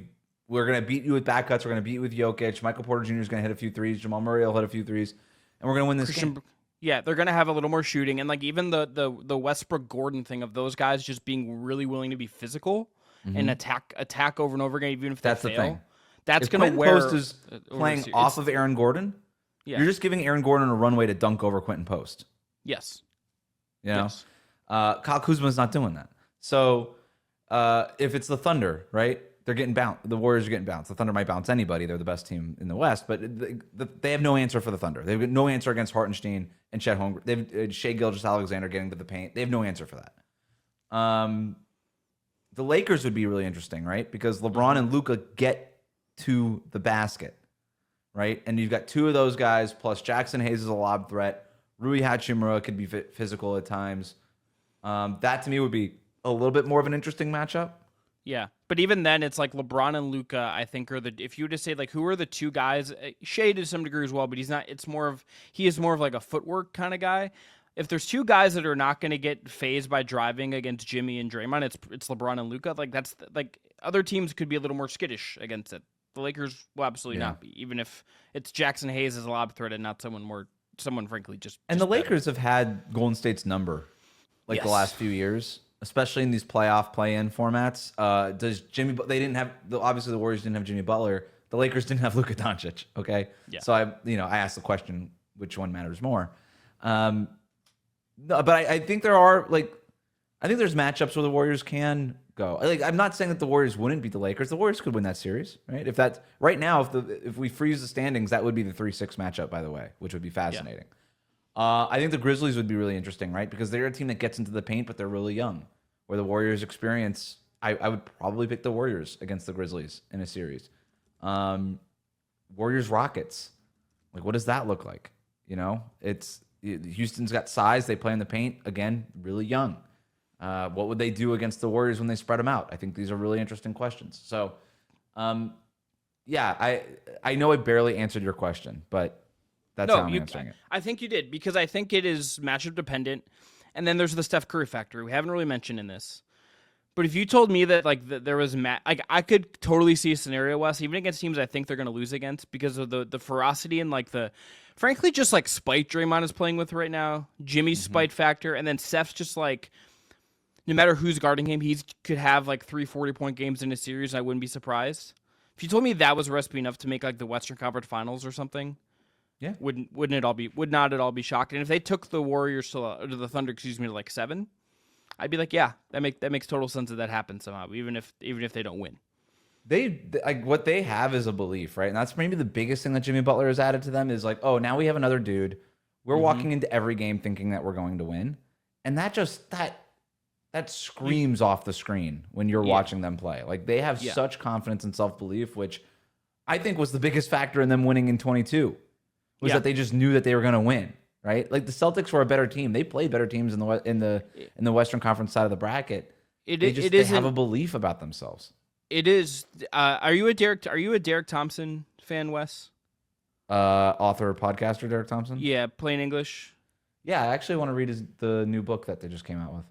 going to beat you with back cuts. We're going to beat you with Jokic. Michael Porter Jr. is going to hit a few threes. Jamal Murray will hit a few threes. And we're going to win this game. Yeah, they're going to have a little more shooting. And even the Westbrook-Gordon thing of those guys just being really willing to be physical and attack over and over again, even if they fail. The thing. That's going to wear... Post is playing off of Aaron Gordon, you're just giving Aaron Gordon a runway to dunk over Quentin Post. Yes. Yes. Kyle Kuzma's not doing that. So... if it's the Thunder, right? They're getting bounced. The Warriors are getting bounced. The Thunder might bounce anybody. They're the best team in the West, but they have no answer for the Thunder. They've got no answer against Hartenstein and Chet Holmgren. They've Shai Gilgeous-Alexander getting to the paint. They have no answer for that. The Lakers would be really interesting, right? Because LeBron and Luka get to the basket, right? And you've got two of those guys, plus Jackson Hayes is a lob threat. Rui Hachimura could be physical at times. That to me would be a little bit more of an interesting matchup. Yeah, but even then, it's LeBron and Luka, I think, are if you were to say who are the two guys, Shai to some degree as well, but he is more of a footwork kind of guy. If there's two guys that are not going to get phased by driving against Jimmy and Draymond, it's LeBron and Luka. That's other teams could be a little more skittish against it. The Lakers will absolutely not be, even if it's Jackson Hayes as a lob threat and not someone frankly just. And the Lakers have had Golden State's number the last few years. Especially in these playoff play-in formats. Does Jimmy? They didn't have obviously the Warriors didn't have Jimmy Butler, The Lakers didn't have Luka Doncic. Okay. Yeah. So I asked the question, which one matters more? No, but I think I think there's matchups where the Warriors can go. Like, I'm not saying that the Warriors wouldn't beat the Lakers. The Warriors could win that series, right? If that's right now, if we freeze the standings, that would be the 3-6 matchup, by the way, which would be fascinating. I think the Grizzlies would be really interesting, right? Because they're a team that gets into the paint, but they're really young. Where the Warriors experience, I would probably pick the Warriors against the Grizzlies in a series. Warriors Rockets, like, what does that look like? Houston's got size. They play in the paint again, really young. What would they do against the Warriors when they spread them out? I think these are really interesting questions. So, I know I barely answered your question, but that's how I'm answering it. I think you did, because I think it is matchup dependent. And then there's the Steph Curry factor we haven't really mentioned in this. But if you told me that there was I could totally see a scenario, Wes, even against teams I think they're going to lose against because of the ferocity and frankly just like spite Draymond is playing with right now, Jimmy's spite factor, and then Steph's just like, no matter who's guarding him, he could have like 3 40-point games in a series. And I wouldn't be surprised. If you told me that was a recipe enough to make like the Western Conference Finals or something, yeah, would not at all be shocked. And if they took the Warriors to the Thunder, to like 7, I'd be like, yeah, that makes total sense that happens somehow, even if they don't win. What they have is a belief, right? And that's maybe the biggest thing that Jimmy Butler has added to them is like, oh, now we have another dude. We're walking into every game thinking that we're going to win, and that screams off the screen when you're watching them play. Like, they have such confidence and self-belief, which I think was the biggest factor in them winning in 22. Was that they just knew that they were going to win, right? Like, the Celtics were a better team. They played better teams in the Western Conference side of the bracket. They have a belief about themselves. It is. Are you a Derek Thompson fan, Wes? Author, podcaster, Derek Thompson. Yeah, plain English. Yeah, I actually want to read the new book that they just came out with.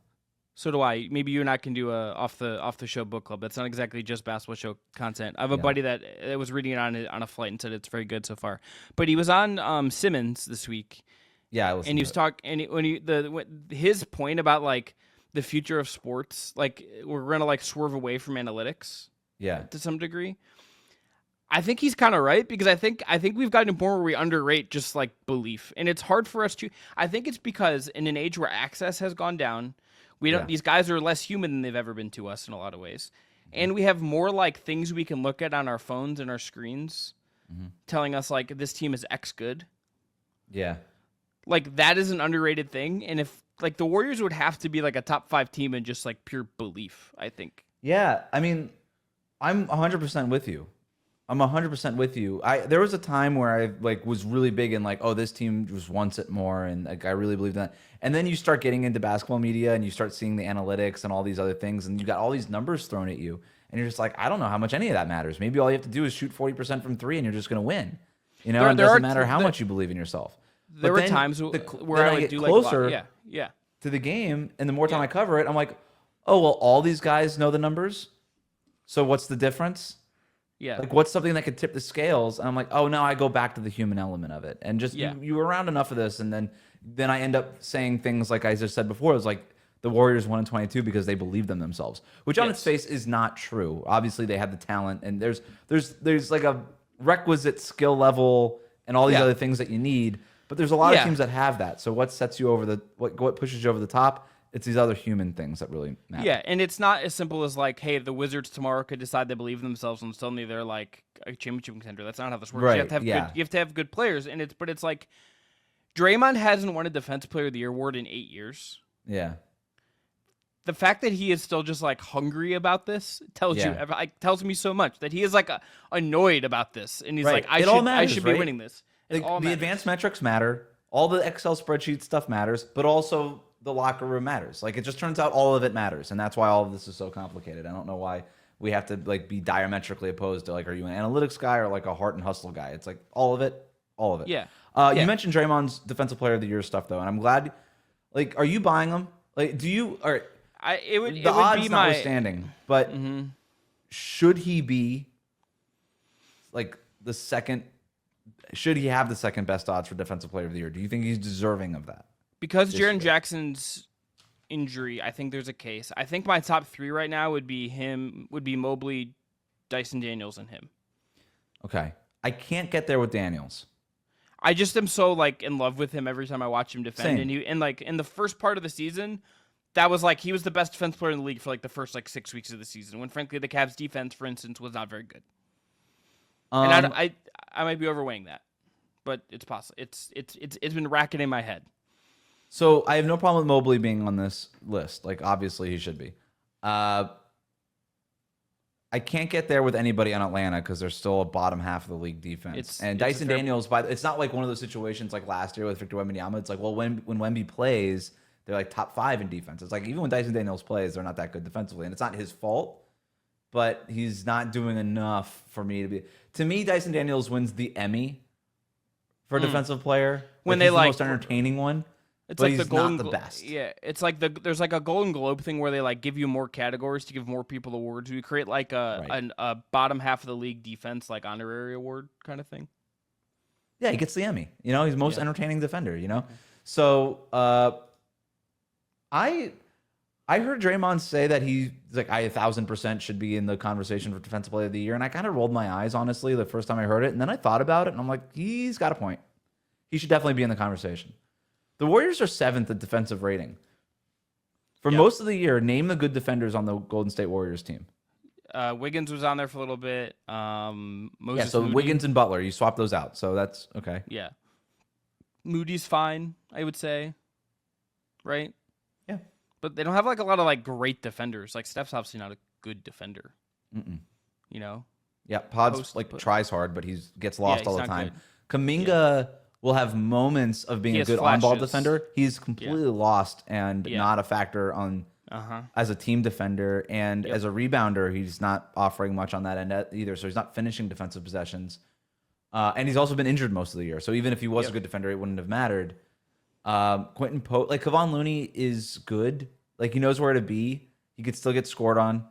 So do I. Maybe you and I can do a off the show book club. That's not exactly just basketball show content. I have a buddy that was reading it on a flight and said it's very good so far. But he was on Simmons this week. Yeah, I listened. And he was talking, his point about like the future of sports, like we're gonna like swerve away from analytics. Yeah, to some degree. I think he's kind of right, because I think we've gotten to a point where we underrate just like belief, and it's hard for us to. I think it's because in an age where access has gone down. These guys are less human than they've ever been to us in a lot of ways. And we have more like things we can look at on our phones and our screens telling us like this team is X good. Yeah. Like, that is an underrated thing. And if like the Warriors would have to be like a top 5 team in just like pure belief, I think. Yeah. I mean, I'm 100% with you. I'm 100% with you. There was a time where I like was really big in like, oh, this team just wants it more, and like I really believe that. And then you start getting into basketball media and you start seeing the analytics and all these other things, and you got all these numbers thrown at you, and you're just like, I don't know how much any of that matters. Maybe all you have to do is shoot 40% from 3, and you're just going to win. And it doesn't matter how much you believe in yourself. There were times where I would get closer to the game, and the more time I cover it, I'm like, oh well, all these guys know the numbers. So what's the difference? Yeah. Like, what's something that could tip the scales? And I'm like, oh, no, I go back to the human element of it. And just, you were around enough of this, and then I end up saying things like I just said before. It was like, the Warriors won in 22 because they believed in themselves, which on its face is not true. Obviously, they have the talent, and there's like a requisite skill level and all these other things that you need. But there's a lot of teams that have that. So what sets you over what pushes you over the top? It's these other human things that really matter. Yeah, and it's not as simple as like, hey, the Wizards tomorrow could decide they believe in themselves and suddenly they're like a championship contender. That's not how this works. Right, you have to have good players, and it's like Draymond hasn't won a Defensive Player of the Year award in 8 years. Yeah. The fact that he is still just like hungry about this tells me so much, that he is like annoyed about this, and he's like, I should be winning this. The advanced metrics matter. All the Excel spreadsheet stuff matters, but also the locker room matters. Like, it just turns out all of it matters, and that's why all of this is so complicated. I don't know why we have to like be diametrically opposed to like, are you an analytics guy or like a heart and hustle guy? It's like all of it. Yeah. You mentioned Draymond's Defensive Player of the Year stuff though, and I'm glad. Like, are you buying them? Like, do you? Or it would odds be notwithstanding, but should he be like the second? Should he have the second best odds for Defensive Player of the Year? Do you think he's deserving of that? Because Jaren Jackson's injury, I think there's a case. I think my top 3 right now would be Mobley, Dyson Daniels, and him. Okay. I can't get there with Daniels. I just am so like in love with him every time I watch him defend. Same. And like in the first part of the season, that was like he was the best defense player in the league for like the first like 6 weeks of the season. When frankly the Cavs defense, for instance, was not very good. And I might be overweighing that, but it's possible. It's been racketing my head. So I have no problem with Mobley being on this list. Like obviously he should be. I can't get there with anybody on Atlanta because they're still a bottom half of the league defense. And Dyson Daniels, it's not like one of those situations like last year with Victor Wembanyama. It's like, well, when Wemby plays, they're like top 5 in defense. It's like even when Dyson Daniels plays, they're not that good defensively. And it's not his fault, but he's not doing enough for me to be. To me, Dyson Daniels wins the Emmy for defensive player. When he's they the most entertaining one. It's but like he's the Golden not the best. Yeah, it's like there's like a Golden Globe thing where they like give you more categories to give more people awards. We create like a bottom half of the league defense like honorary award kind of thing. Yeah, he gets the Emmy. He's most entertaining defender. So I heard Draymond say that he's like I 1,000% should be in the conversation for defensive player of the year, and I kind of rolled my eyes honestly the first time I heard it, and then I thought about it, and I'm like, he's got a point. He should definitely be in the conversation. The Warriors are 7th in defensive rating. For most of the year, name the good defenders on the Golden State Warriors team. Wiggins was on there for a little bit. Moses so Moody. Wiggins and Butler, you swap those out, so that's okay. Yeah. Moody's fine, I would say. Right? Yeah. But they don't have like a lot of like great defenders. Like Steph's obviously not a good defender. Yeah, Pod's tries hard, but he gets lost all the time. Kuminga will have moments of being a good on-ball defender. He's completely lost and not a factor on as a team defender. And as a rebounder, he's not offering much on that end either. So he's not finishing defensive possessions. And he's also been injured most of the year. So even if he was a good defender, it wouldn't have mattered. Quentin Pope, like Kevon Looney is good. Like he knows where to be. He could still get scored on.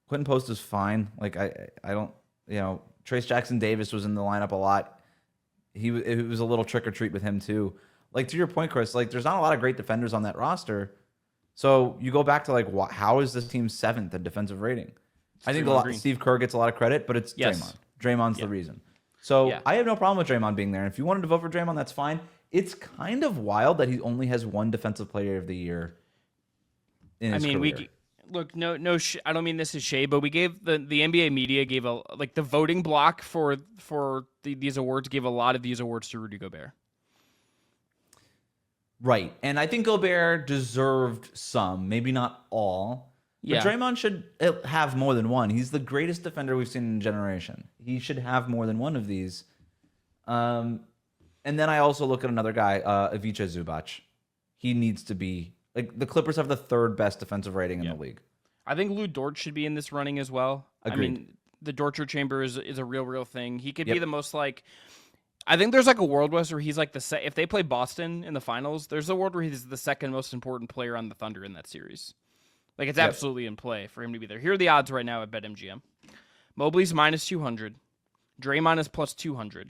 Quentin Post is fine. Like I don't, Trace Jackson Davis was in the lineup a lot. It was a little trick or treat with him too. Like to your point, Chris, like there's not a lot of great defenders on that roster. So you go back to like, how is this team 7th in defensive rating? I think Steve Kerr gets a lot of credit, but it's Draymond. Draymond's the reason. So I have no problem with Draymond being there. And if you wanted to vote for Draymond, that's fine. It's kind of wild that he only has one defensive player of the year in his career. Look, no, I don't mean this is shade, but we gave the NBA media gave the voting block for these awards gave a lot of these awards to Rudy Gobert. Right, and I think Gobert deserved some, maybe not all. But Draymond should have more than one. He's the greatest defender we've seen in a generation. He should have more than one of these. And then I also look at another guy, Ivica Zubac. He needs to be. Like the Clippers have the 3rd best defensive rating in the league. I think Lou Dort should be in this running as well. Agreed. I mean, the Dortcher chamber is a real thing. He could be the most like. I think there's like a world where he's like if they play Boston in the finals, there's a world where he's the 2nd most important player on the Thunder in that series. Like it's absolutely in play for him to be there. Here are the odds right now at BetMGM. Mobley's -200. Draymond is +200.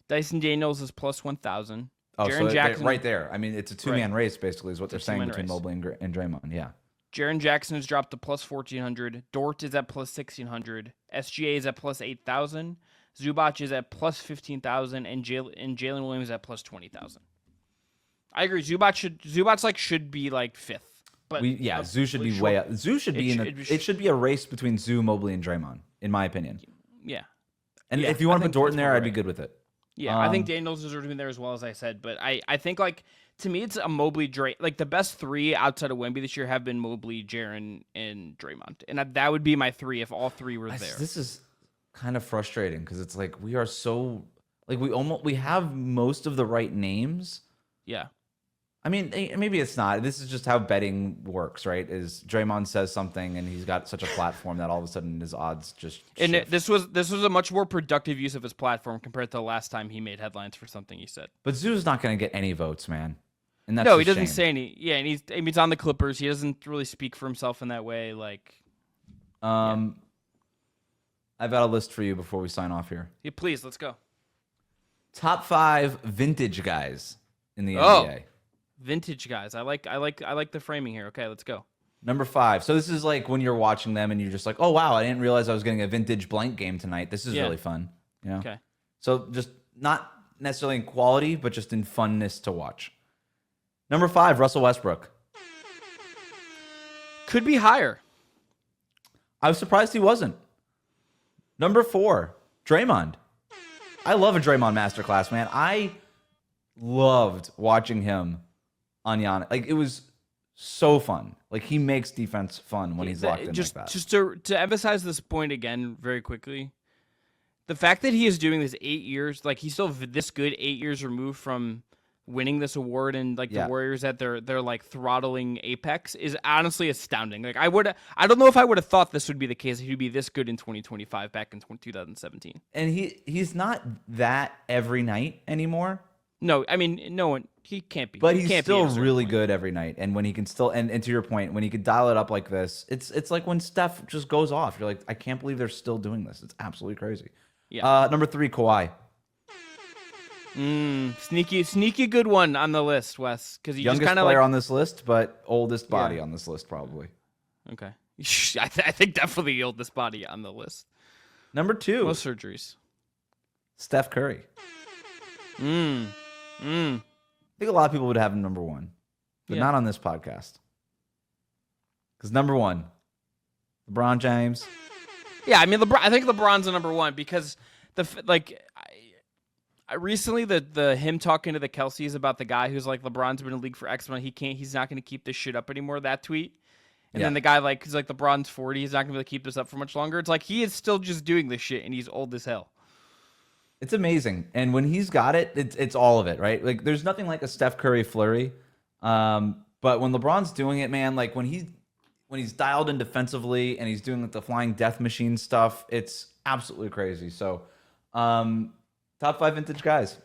Dyson Daniels is +1,000. Oh, Jaren Jackson right there. I mean, it's a 2-man race, basically, is what they're saying between Mobley and Draymond. Yeah. Jaren Jackson has dropped to +1,400. Dort is at +1,600. SGA is at +8,000. Zubac is at +15,000, and Jalen Williams at +20,000. I agree. Zubac should be like 5th. But Zoo should be way up. Zoo should be it should be a race between Zoo, Mobley, and Draymond, in my opinion. Yeah. And if you want to put Dort in there, I'd be good with it. Yeah, I think Daniels deserves to be there as well, as I said. But I think, like, to me, it's a Mobley, like, the best 3 outside of Wemby this year have been Mobley, Jaren, and Draymond. And that would be my 3 if all 3 were there. This is kind of frustrating because it's like we are so, like, we have most of the right names. Yeah. I mean, maybe it's not. This is just how betting works, right? Is Draymond says something and he's got such a platform that all of a sudden his odds just shift. And this was a much more productive use of his platform compared to the last time he made headlines for something he said. But Zoo's not going to get any votes, man. And that's no, he doesn't say any. Yeah, and he's on the Clippers. He doesn't really speak for himself in that way. Like, I've got a list for you before we sign off here. Yeah, please, let's go. Top 5 vintage guys in the NBA. Vintage guys. I like the framing here. Okay, let's go. Number 5. So this is like when you're watching them and you're just like, oh, wow, I didn't realize I was getting a vintage blank game tonight. This is really fun. You know? Okay. So just not necessarily in quality, but just in funness to watch. Number 5, Russell Westbrook. Could be higher. I was surprised he wasn't. Number 4, Draymond. I love a Draymond masterclass, man. I loved watching him on Giannis. Like, it was so fun. Like, he makes defense fun when he's locked in like that. Just to emphasize this point again very quickly, the fact that he is doing this 8 years, like he's still this good 8 years removed from winning this award, and like the Warriors at their like throttling apex is honestly astounding. Like I don't know if I would have thought this would be the case. He'd be this good in 2025 back in 2017. And he's not that every night anymore. No, I mean no one. He can't be. But he he's can't still be really good every night. And when he can still, and to your point, when he can dial it up like this, it's like when Steph just goes off. You're like, I can't believe they're still doing this. It's absolutely crazy. Yeah. Number 3, Kawhi. Sneaky good one on the list, Wes. Because Youngest just kind of player like, on this list, but oldest body on this list probably. Okay. I think definitely the oldest body on the list. Number 2. Most surgeries. Steph Curry. I think a lot of people would have him number 1, but not on this podcast. Because number 1, LeBron James. Yeah, I mean, I think LeBron's the number 1 because I recently the him talking to the Kelseys about the guy who's like LeBron's been in the league for X amount, he's not going to keep this shit up anymore. That tweet, and then the guy who's like LeBron's 40, he's not going to be able to keep this up for much longer. It's like he is still just doing this shit, and he's old as hell. It's amazing, and when he's got it, it's all of it, right? Like there's nothing like a Steph Curry flurry, but when LeBron's doing it, man, like when he's dialed in defensively and he's doing like the flying death machine stuff, it's absolutely crazy. So, top 5 vintage guys.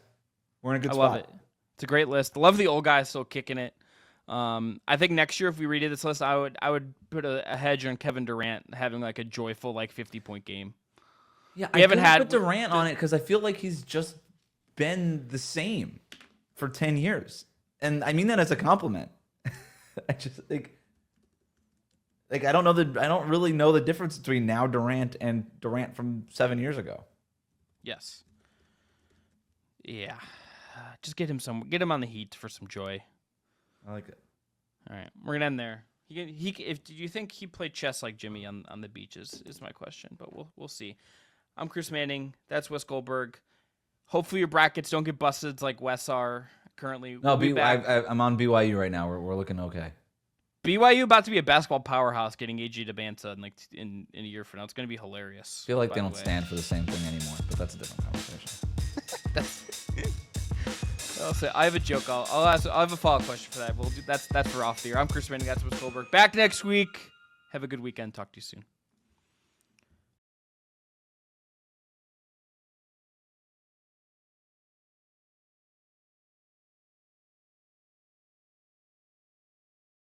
We're in a good spot. I love it. It's a great list. Love the old guys still kicking it. I think next year if we redid this list, I would put a hedge on Kevin Durant having like a joyful like 50-point game. Yeah, I haven't put Durant on it because I feel like he's just been the same for 10 years, and I mean that as a compliment. I just like I don't really know the difference between now Durant and Durant from 7 years ago. Yes. Yeah. Just get him on the Heat for some joy. I like it. All right, we're gonna end there. Do you think he played chess like Jimmy on the beaches? Is my question, but we'll see. I'm Chris Manning. That's Wes Goldberg. Hopefully your brackets don't get busted like Wes are currently. No, I'm on BYU right now. We're looking okay. BYU about to be a basketball powerhouse, getting AG DeBanza in a year from now. It's going to be hilarious. I feel like they don't stand for the same thing anymore, but that's a different conversation. I'll say I have a joke. I'll have a follow-up question for that. We'll do that's for off the air. I'm Chris Manning. That's Wes Goldberg. Back next week. Have a good weekend. Talk to you soon.